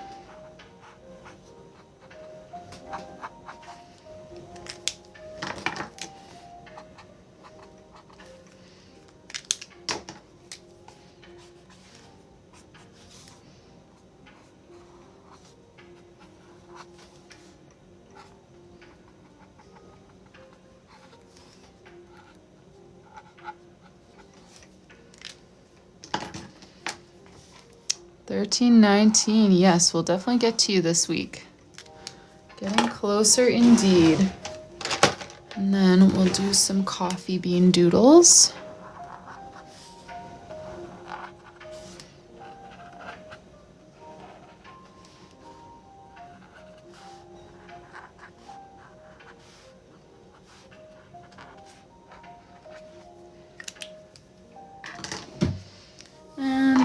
$13.19. Yes, we'll definitely get to you this week. Getting closer indeed. And then we'll do some coffee bean doodles.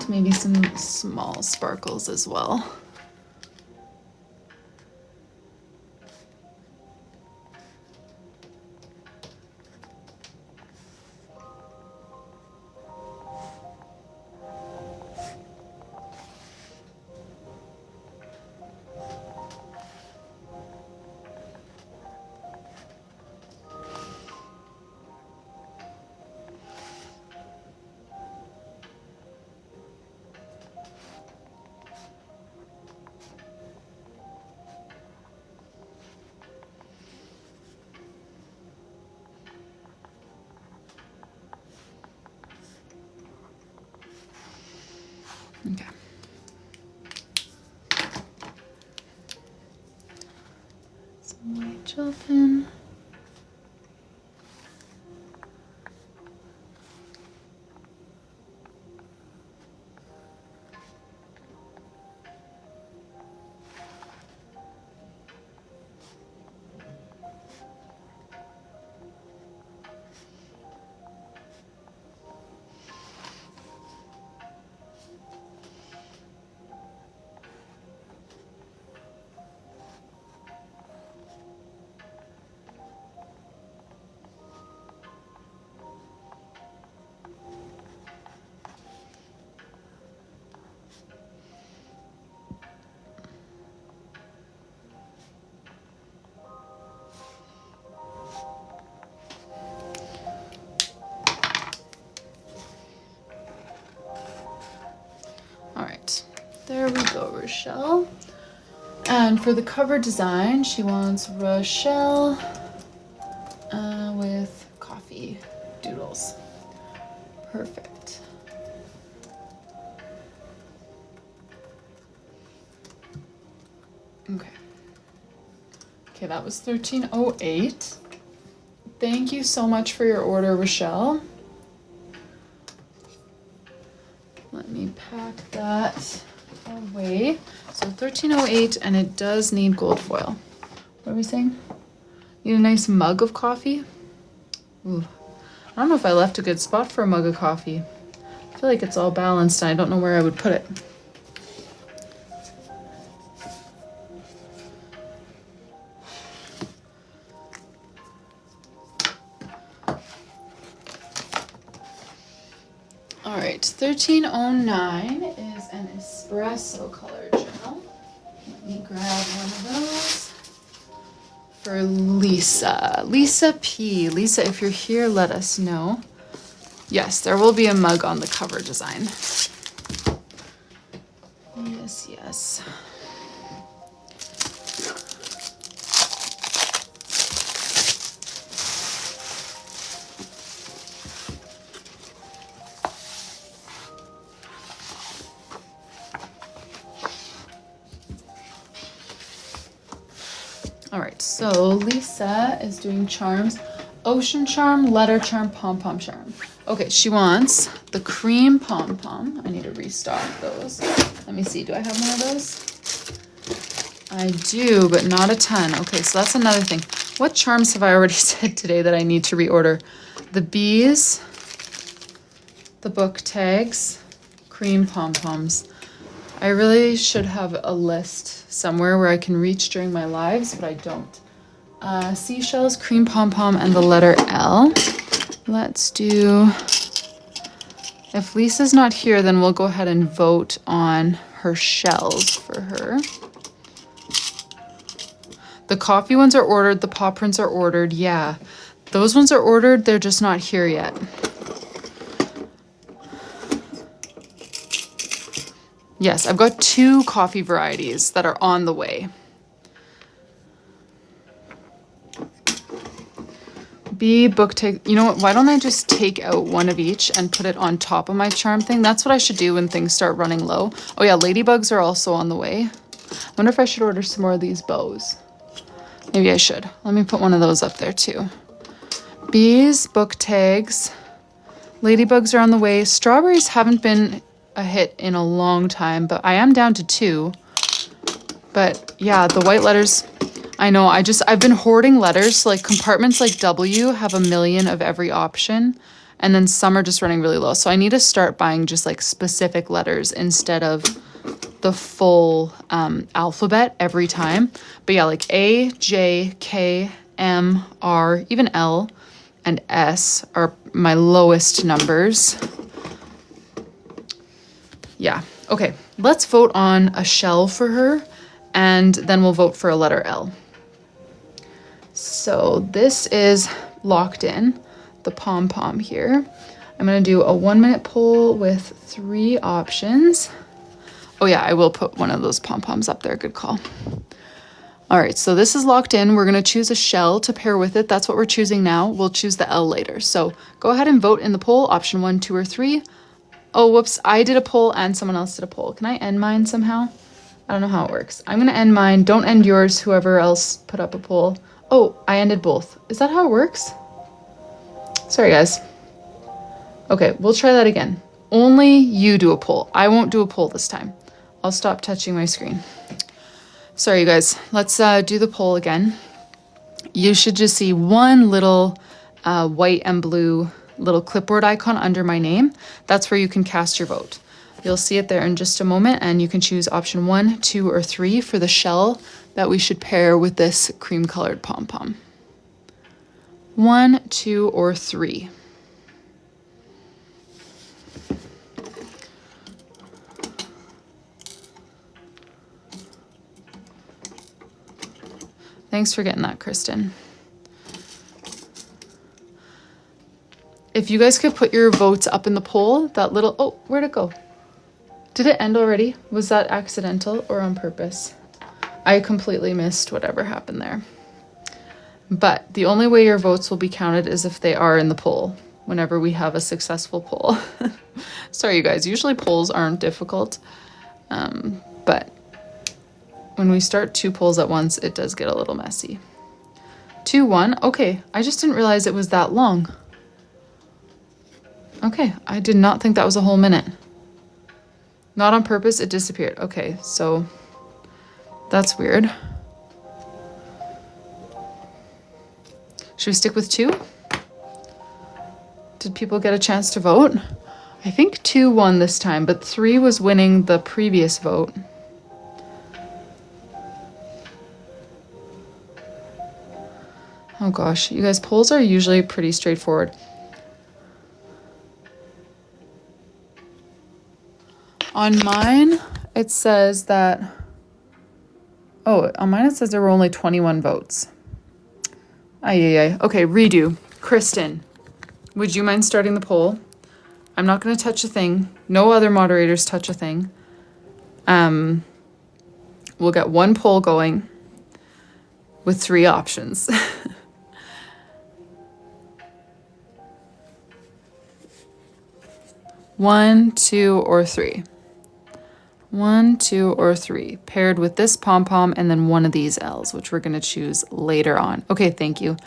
Maybe some small sparkles as well. Okay. Some white gel pen. There we go, Rochelle. And for the cover design, she wants Rochelle with coffee doodles. Perfect. Okay. Okay, that was 1308. Thank you so much for your order, Rochelle. Let me pack that away. So 1308, and it does need gold foil. What are we saying? Need a nice mug of coffee? Ooh. I don't know if I left a good spot for a mug of coffee. I feel like it's all balanced and I don't know where I would put it. All right, 1309 is an espresso color journal. Let me grab one of those for Lisa. Lisa P. Lisa, if you're here, let us know. Yes, there will be a mug on the cover design. Yes, yes. All right, so Lisa is doing charms. Ocean charm, letter charm, pom-pom charm. Okay, she wants the cream pom-pom. I need to restock those. Let me see, do I have one of those? I do, but not a ton. Okay, so that's another thing. What charms have I already said today that I need to reorder? The bees, the book tags, cream pom-poms. I really should have a list somewhere where I can reach during my lives, but I don't. Seashells, cream pom-pom, and the letter L. Let's do... If Lisa's not here, then we'll go ahead and vote on her shells for her. The coffee ones are ordered. The paw prints are ordered. Yeah, those ones are ordered. They're just not here yet. Yes, I've got 2 coffee varieties that are on the way. B book take, you know what, why don't I just take out one of each and put it on top of my charm thing? That's what I should do when things start running low. Oh yeah, ladybugs are also on the way. I wonder if I should order some more of these bows. Maybe I should. Let me put one of those up there too. Bees, book tags, ladybugs are on the way. Strawberries haven't been a hit in a long time, but I am down to 2. But yeah, the white letters, I know, I've been hoarding letters. So like compartments like W have a million of every option, and then some are just running really low. So I need to start buying just like specific letters instead of the full alphabet every time. But yeah, like A, J, K, M, R, even L and S are my lowest numbers. Yeah, okay, let's vote on a shell for her, and then we'll vote for a letter L. So this is locked in, the pom-pom here. I'm gonna do a 1-minute poll with 3 options. Oh yeah, I will put one of those pom-poms up there, good call. All right, so this is locked in. We're gonna choose a shell to pair with it. That's what we're choosing now. We'll choose the L later. So go ahead and vote in the poll, option 1, 2, or 3. Oh, whoops, I did a poll and someone else did a poll. Can I end mine somehow? I don't know how it works. I'm gonna end mine. Don't end yours, whoever else put up a poll. Oh, I ended both. Is that how it works? Sorry, guys. Okay, we'll try that again. Only you do a poll. I won't do a poll this time. I'll stop touching my screen. Sorry, you guys. Let's do the poll again. You should just see one little white and blue little clipboard icon under my name. That's where you can cast your vote. You'll see it there in just a moment, and you can choose option 1, 2, or 3 for the shell that we should pair with this cream colored pom-pom. 1, 2, or 3. Thanks for getting that, Kristen. If you guys could put your votes up in the poll, that little, oh, where'd it go? Did it end already? Was that accidental or on purpose? I completely missed whatever happened there. But the only way your votes will be counted is if they are in the poll, whenever we have a successful poll. Sorry, you guys, usually polls aren't difficult. But when we start 2 polls at once, it does get a little messy. 2, 1, okay, I just didn't realize it was that long. Okay, I did not think that was a whole minute. Not on purpose, it disappeared. Okay, so that's weird. Should we stick with 2? Did people get a chance to vote? I think 2 won this time, but 3 was winning the previous vote. Oh gosh, you guys, polls are usually pretty straightforward. On mine, it says that... Oh, on mine it says there were only 21 votes. Ay. Okay, redo. Kristen, would you mind starting the poll? I'm not going to touch a thing. No other moderators touch a thing. We'll get one poll going with 3 options. 1, 2, or 3. 1, 2, or 3. Paired with this pom-pom and then one of these L's, which we're going to choose later on. Okay, thank you.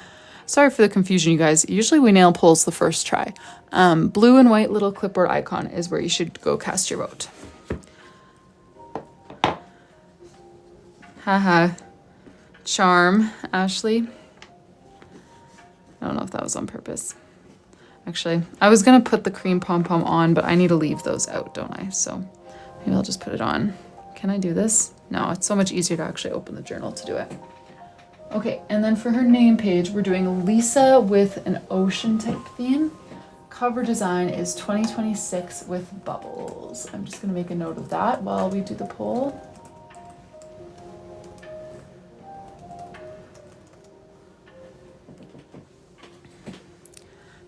Sorry for the confusion, you guys. Usually we nail polls the first try. Blue and white little clipboard icon is where you should go cast your vote. Haha. Charm, Ashley. I don't know if that was on purpose. Actually, I was going to put the cream pom-pom on, but I need to leave those out, don't I? So maybe I'll just put it on. Can I do this? No, it's so much easier to actually open the journal to do it. Okay, and then for her name page, we're doing Lisa with an ocean type theme. Cover design is 2026 with bubbles. I'm just going to make a note of that while we do the poll.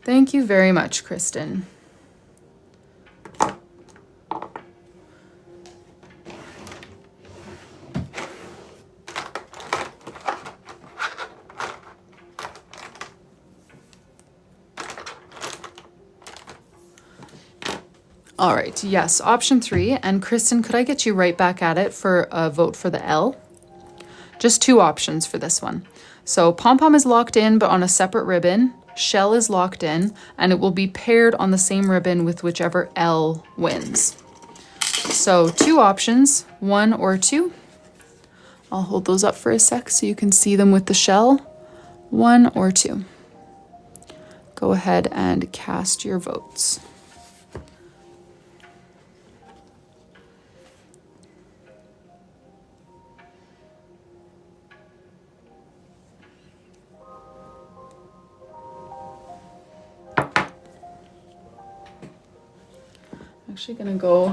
Thank you very much, Kristen. All right, yes, option 3. And Kristen, could I get you right back at it for a vote for the L? Just 2 options for this one. So pom-pom is locked in, but on a separate ribbon. Shell is locked in, and it will be paired on the same ribbon with whichever L wins. So 2 options, 1 or 2. I'll hold those up for a sec so you can see them with the shell. 1 or 2. Go ahead and cast your votes. Actually gonna go,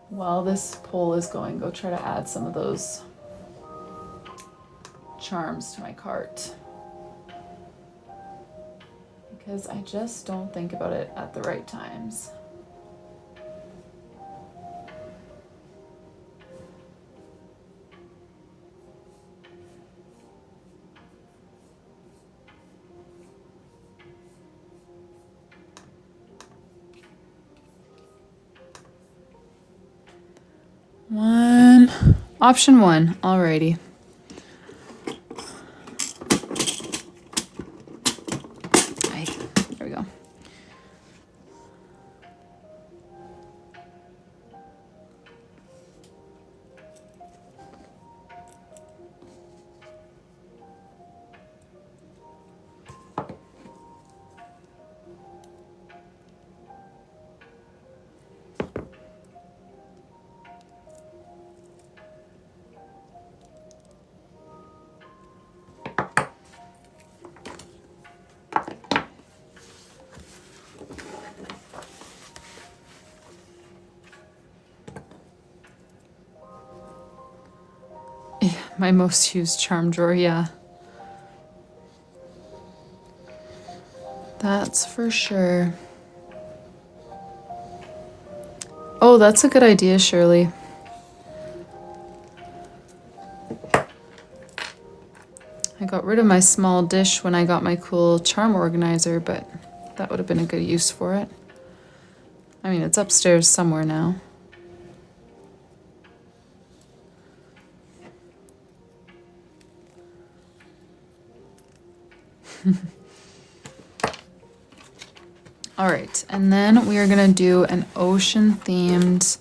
while this poll is going, go try to add some of those charms to my cart, because I just don't think about it at the right times. Option 1, alrighty. There we go. My most used charm drawer, yeah. That's for sure. Oh, that's a good idea, Shirley. I got rid of my small dish when I got my cool charm organizer, but that would have been a good use for it. I mean, it's upstairs somewhere now. All right, and then we are gonna do an ocean-themed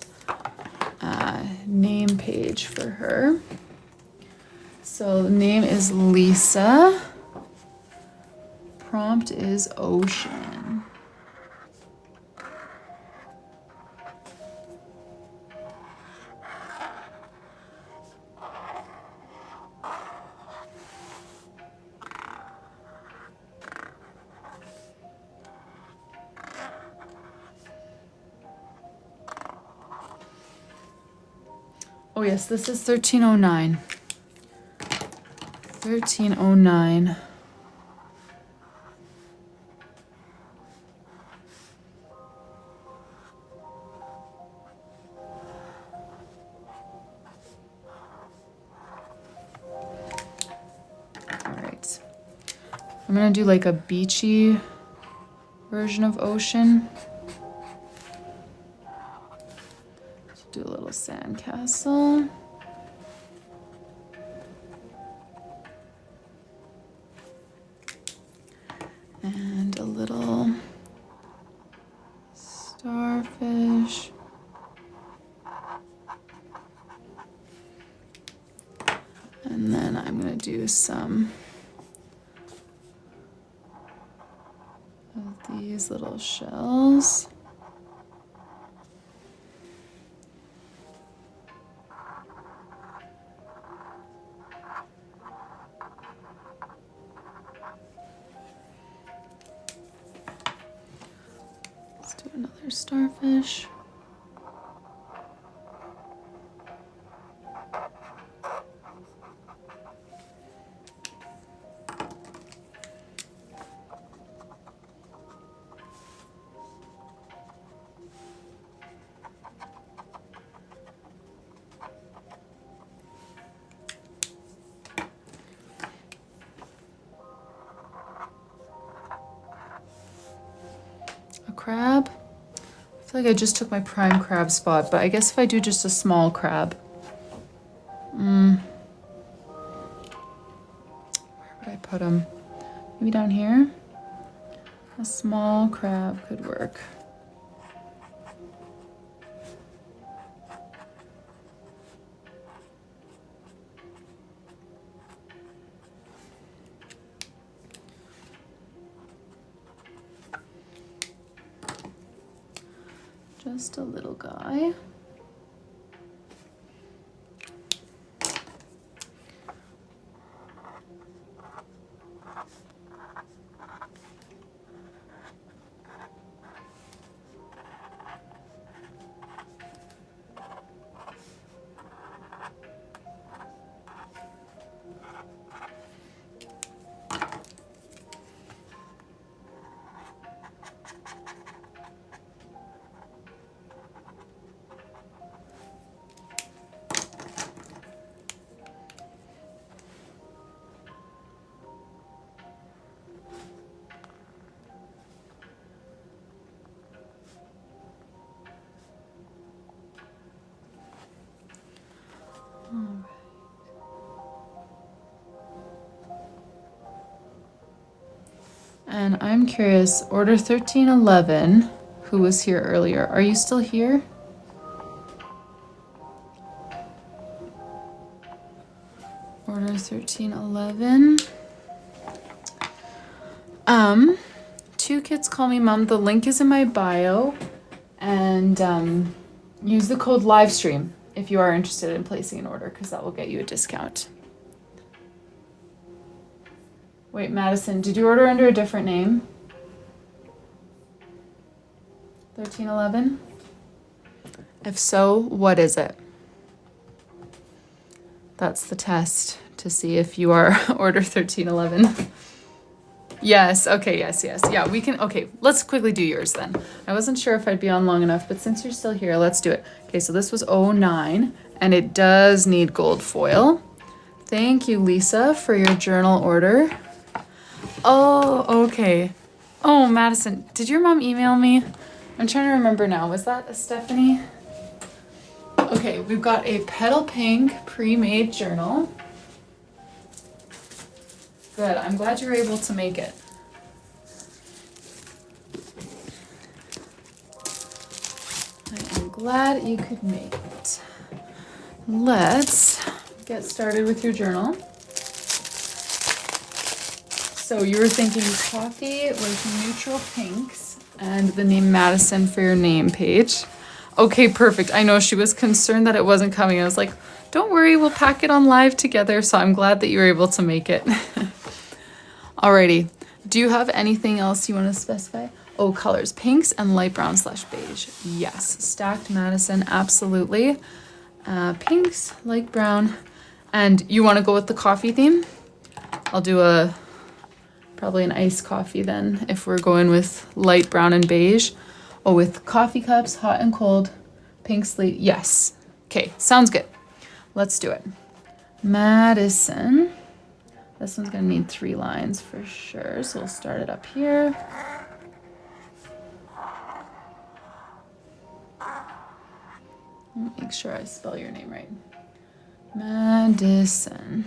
name page for her. So the name is Lisa. Prompt is ocean. yes, this is 1309. 1309. Alright. I'm gonna do like a beachy version of ocean. So do a little sandcastle. And a little starfish. And then I'm gonna do some of these little shells. Let's do another starfish. Crab. I feel like I just took my prime crab spot, but I guess if I do just a small crab. Where would I put them? Maybe down here? A small crab could work. Just a little guy. And I'm curious, order 1311, who was here earlier, are you still here? Order 1311. Two Kids Call Me Mom, the link is in my bio, and use the code livestream if you are interested in placing an order, because that will get you a discount. Wait, Madison, did you order under a different name? 1311? If so, what is it? That's the test to see if you are order 1311. Yes, okay, yes. Yeah, we can, okay, let's quickly do yours then. I wasn't sure if I'd be on long enough, but since you're still here, let's do it. Okay, so this was 09, and it does need gold foil. Thank you, Lisa, for your journal order. Oh, okay. Oh, Madison, did your mom email me? I'm trying to remember now. Was that a Stephanie? Okay, we've got a petal pink pre-made journal. Good, I'm glad you were able to make it. I am glad you could make it. Let's get started with your journal. So you were thinking coffee with neutral pinks and the name Madison for your name page. Okay, perfect. I know she was concerned that it wasn't coming. I was like, don't worry, we'll pack it on live together. So I'm glad that you were able to make it. Alrighty. Do you have anything else you want to specify? Oh, colors, pinks and light brown / beige. Yes, stacked Madison, absolutely. Pinks, light brown. And you want to go with the coffee theme? I'll do probably an iced coffee then if we're going with light brown and beige. Oh, with coffee cups, hot and cold, pink slate. Yes. Okay, sounds good. Let's do it. Madison. This one's gonna need 3 lines for sure, so we'll start it up here. Make sure I spell your name right. Madison.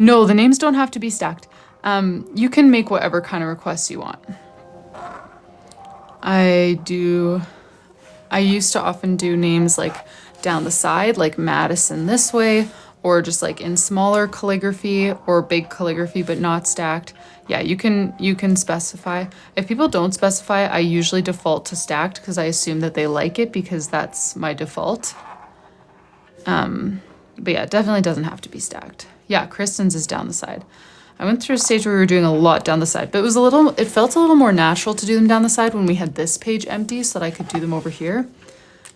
No, the names don't have to be stacked. You can make whatever kind of requests you want. I used to often do names like down the side, like Madison this way, or just like in smaller calligraphy or big calligraphy, but not stacked. Yeah, you can specify. If people don't specify, I usually default to stacked because I assume that they like it because that's my default. But yeah, it definitely doesn't have to be stacked. Yeah, Kristen's is down the side. I went through a stage where we were doing a lot down the side, but it felt a little more natural to do them down the side when we had this page empty so that I could do them over here.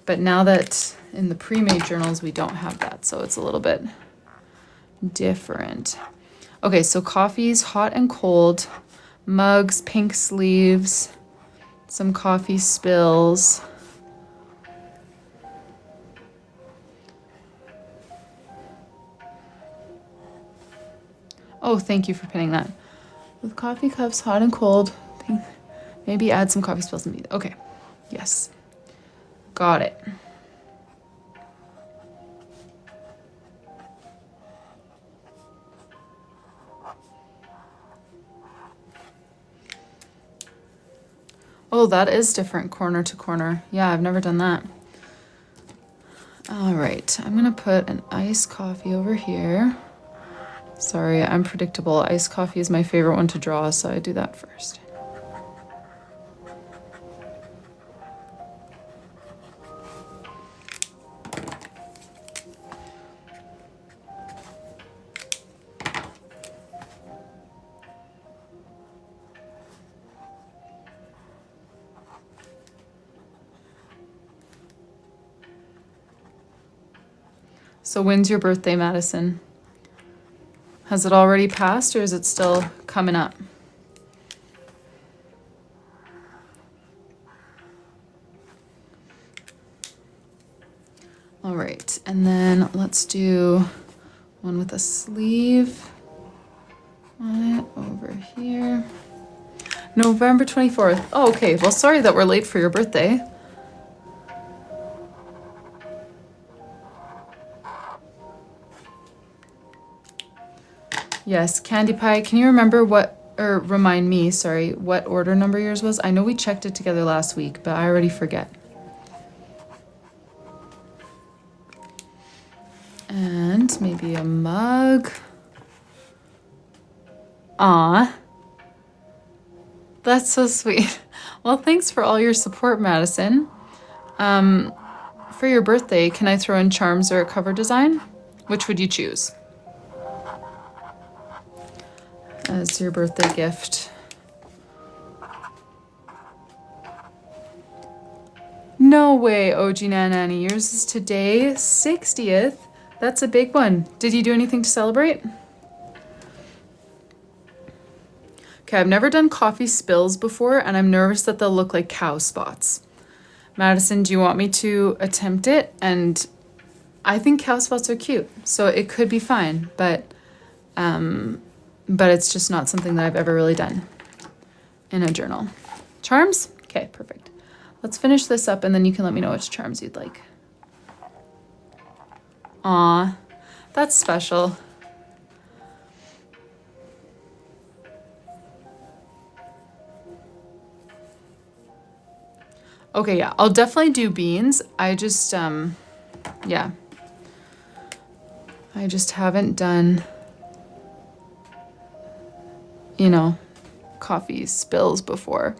But now that in the pre-made journals, we don't have that, so it's a little bit different. Okay, so coffees, hot and cold, mugs, pink sleeves, some coffee spills. Oh, thank you for pinning that. With coffee cups, hot and cold, pink. Maybe add some coffee spills. Okay, yes. Got it. Oh, that is different corner to corner. Yeah, I've never done that. All right, I'm gonna put an iced coffee over here. Sorry, I'm predictable. Iced coffee is my favorite one to draw, so I do that first. So when's your birthday, Madison? Has it already passed or is it still coming up? All right, and then let's do one with a sleeve on it over here. November 24th. Oh, okay. Well, sorry that we're late for your birthday. Yes, Candy Pie. Can you remember remind me, sorry, what order number yours was? I know we checked it together last week, but I already forget. And maybe a mug. Aw. That's so sweet. Well, thanks for all your support, Madison. For your birthday, can I throw in charms or a cover design? Which would you choose as your birthday gift? No way, OG Nanani. Yours is today, 60th. That's a big one. Did you do anything to celebrate? Okay, I've never done coffee spills before, and I'm nervous that they'll look like cow spots. Madison, do you want me to attempt it? And I think cow spots are cute, so it could be fine, but it's just not something that I've ever really done in a journal. Charms? Okay, perfect. Let's finish this up and then you can let me know which charms you'd like. Aw, that's special. Okay, yeah, I'll definitely do beans. I just, yeah. I just haven't done, you know, coffee spills before.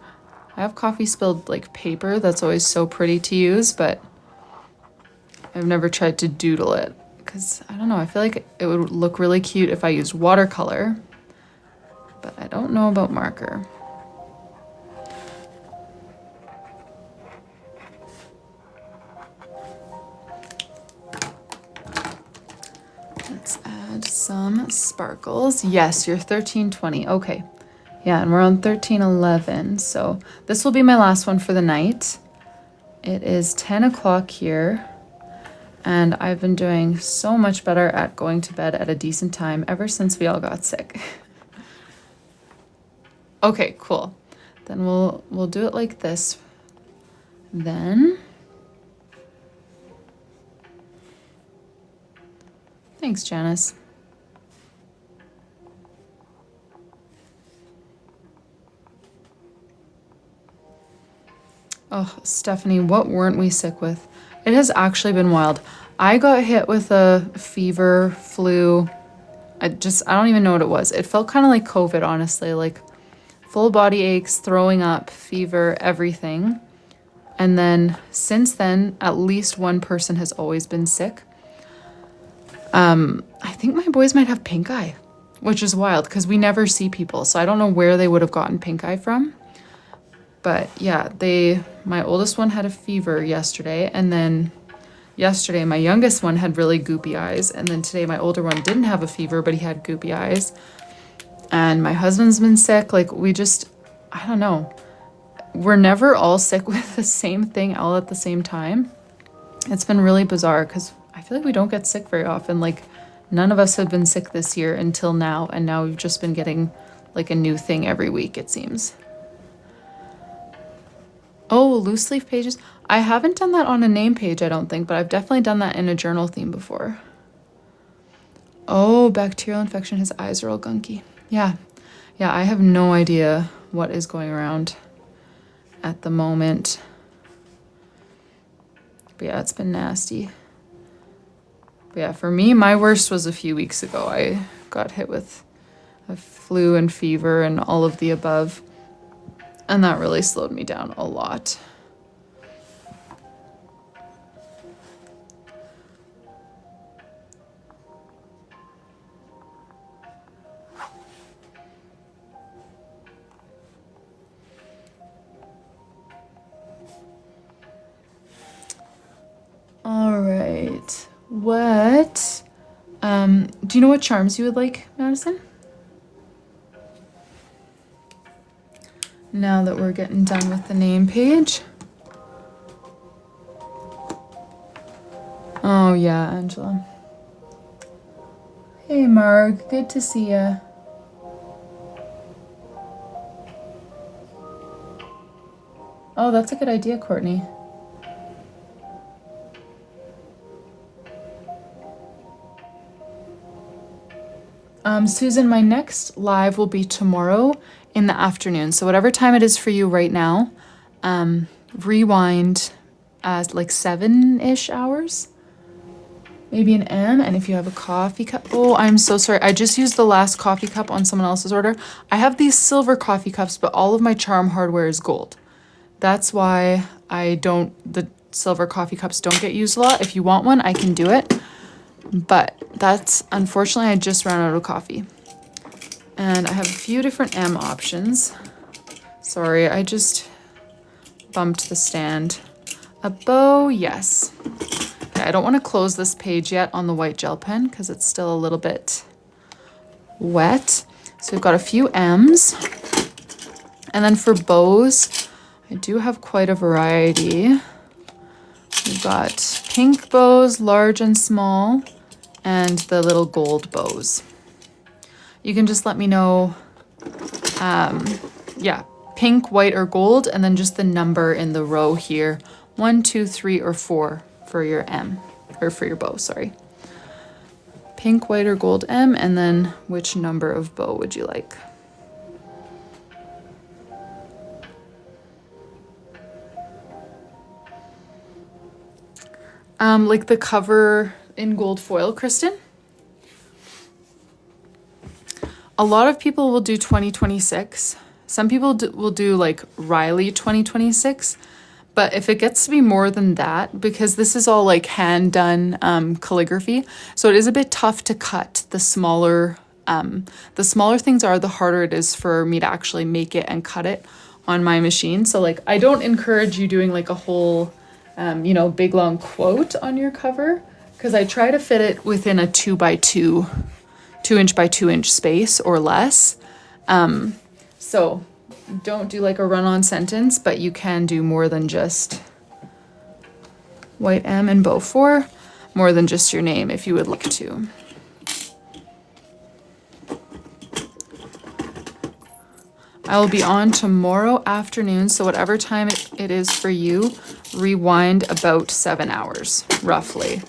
I have coffee spilled like paper. That's always so pretty to use, but I've never tried to doodle it because I don't know, I feel like it would look really cute if I used watercolor, but I don't know about marker. Let's add some sparkles. Yes, you're 1320. Okay. Yeah, and we're on 1311. So this will be my last one for the night. It is 10 o'clock here, and I've been doing so much better at going to bed at a decent time ever since we all got sick. Okay, cool. Then we'll do it like this. Then, thanks, Janice. Oh, Stephanie, what weren't we sick with? It has actually been wild. I got hit with a fever, flu. I don't even know what it was. It felt kind of like COVID, honestly, like full body aches, throwing up, fever, everything. And then since then, at least one person has always been sick. I think my boys might have pink eye, which is wild because we never see people. So I don't know where they would have gotten pink eye from. But yeah, my oldest one had a fever yesterday, and then yesterday my youngest one had really goopy eyes, and then today my older one didn't have a fever, but he had goopy eyes. And my husband's been sick. Like I don't know. We're never all sick with the same thing all at the same time. It's been really bizarre because I feel like we don't get sick very often. Like none of us have been sick this year until now, and now we've just been getting like a new thing every week, it seems. Oh, loose leaf pages. I haven't done that on a name page, I don't think, but I've definitely done that in a journal theme before. Oh, bacterial infection. His eyes are all gunky. Yeah. Yeah, I have no idea what is going around at the moment. But yeah, it's been nasty. But yeah, for me, my worst was a few weeks ago. I got hit with a flu and fever and all of the above. And that really slowed me down a lot. All right. What, do you know what charms you would like, Madison? Now that we're getting done with the name page. Oh yeah, Angela. Hey Marg, good to see ya. Oh, that's a good idea, Courtney. Susan, my next live will be tomorrow in the afternoon. So whatever time it is for you right now, rewind like 7-ish hours, maybe an M. And if you have a coffee cup, oh, I'm so sorry. I just used the last coffee cup on someone else's order. I have these silver coffee cups, but all of my charm hardware is gold. That's why the silver coffee cups don't get used a lot. If you want one, I can do it. But unfortunately, I just ran out of coffee. And I have a few different M options. Sorry, I just bumped the stand. A bow, yes. Okay, I don't want to close this page yet on the white gel pen because it's still a little bit wet. So we've got a few M's. And then for bows, I do have quite a variety. We've got pink bows, large and small, and the little gold bows. You can just let me know, pink, white, or gold, and then just the number in the row here. 1, 2, 3, or 4 for your M, or for your bow, sorry. Pink, white, or gold M, and then which number of bow would you like? Like the cover in gold foil, Kristen? A lot of people will do 2026. Some people will do like Rylee 2026, But if it gets to be more than that, because this is all like hand done calligraphy, so it is a bit tough to cut. The smaller things are, the harder it is for me to actually make it and cut it on my machine. So like, I don't encourage you doing like a whole, you know, big long quote on your cover, because I try to fit it within a 2 by 2 inch by 2 inch space or less. So don't do like a run-on sentence, but you can do more than just white M and bow 4, more than just your name if you would like to. I will be on tomorrow afternoon, so whatever time it is for you, rewind about 7 hours, roughly.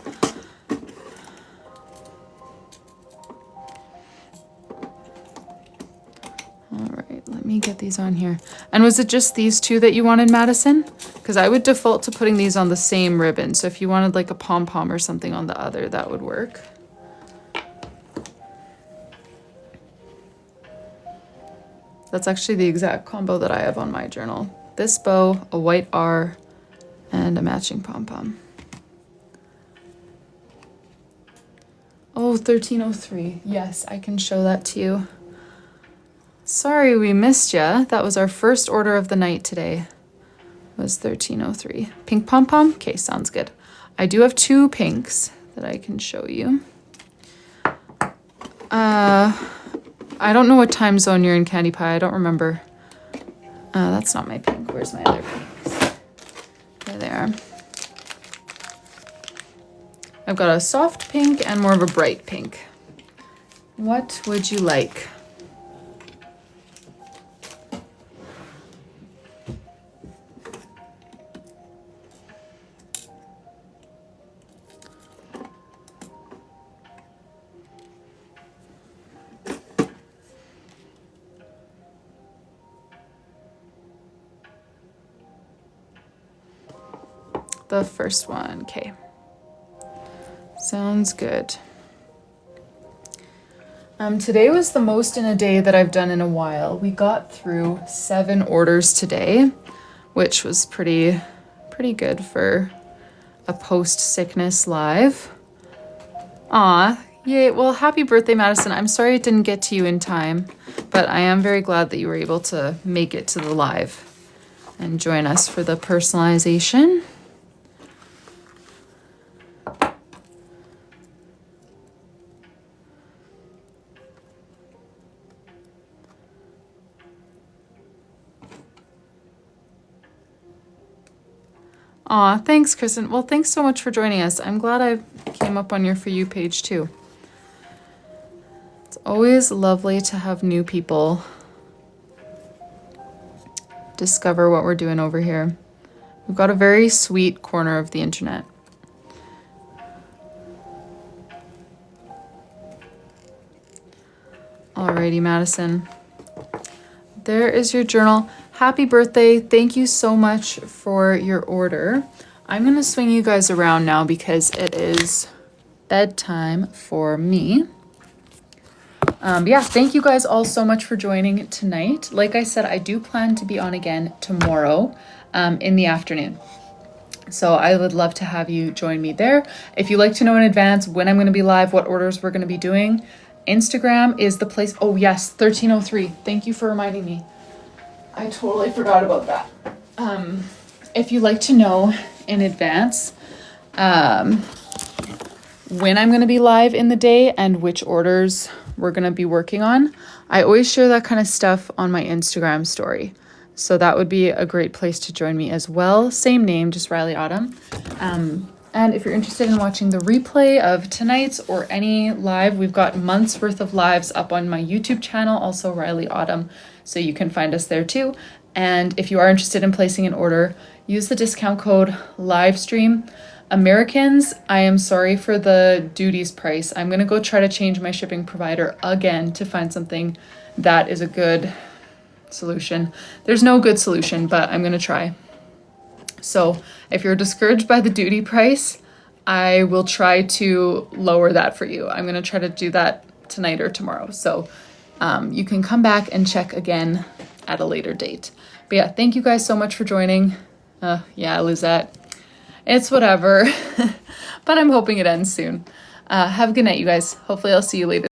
All right, let me get these on here. And was it just these two that you wanted, Madison? Because I would default to putting these on the same ribbon, so if you wanted like a pom-pom or something on the other, that would work. That's actually the exact combo that I have on my journal. This bow, a white R, and a matching pom-pom. Oh, 1303. Yes, I can show that to you. Sorry we missed ya. That was our first order of the night today. Was 1303. Pink pom-pom? Okay, sounds good. I do have 2 pinks that I can show you. I don't know what time zone you're in, Candy Pie. I don't remember. That's not my pink. Where's my other pinks? There they are. I've got a soft pink and more of a bright pink. What would you like? The first one, okay. Sounds good. Today was the most in a day that I've done in a while. We got through 7 orders today, which was pretty good for a post-sickness live. Aw, yay. Well, happy birthday, Madison. I'm sorry it didn't get to you in time, but I am very glad that you were able to make it to the live and join us for the personalization. Aw, thanks, Kristen. Well, thanks so much for joining us. I'm glad I came up on your For You page too. It's always lovely to have new people discover what we're doing over here. We've got a very sweet corner of the internet. Alrighty, Madison. There is your journal. Happy birthday. Thank you so much for your order. I'm going to swing you guys around now because it is bedtime for me. Yeah, thank you guys all so much for joining tonight. Like I said, I do plan to be on again tomorrow in the afternoon. So I would love to have you join me there. If you'd like to know in advance when I'm going to be live, what orders we're going to be doing, Instagram is the place. Oh yes, 1303. Thank you for reminding me. I totally forgot about that. If you'd like to know in advance when I'm going to be live in the day and which orders we're going to be working on, I always share that kind of stuff on my Instagram story. So that would be a great place to join me as well. Same name, just Rylee Autumn. And if you're interested in watching the replay of tonight's or any live, we've got months worth of lives up on my YouTube channel, also Rylee Autumn. So you can find us there too. And if you are interested in placing an order, use the discount code LIVESTREAM. Americans, I am sorry for the duties price. I'm going to go try to change my shipping provider again to find something that is a good solution. There's no good solution, but I'm going to try. So if you're discouraged by the duty price, I will try to lower that for you. I'm going to try to do that tonight or tomorrow. So you can come back and check again at a later date. But yeah, thank you guys so much for joining. Yeah, I lose that. It's whatever. But I'm hoping it ends soon. Have a good night, you guys. Hopefully I'll see you later.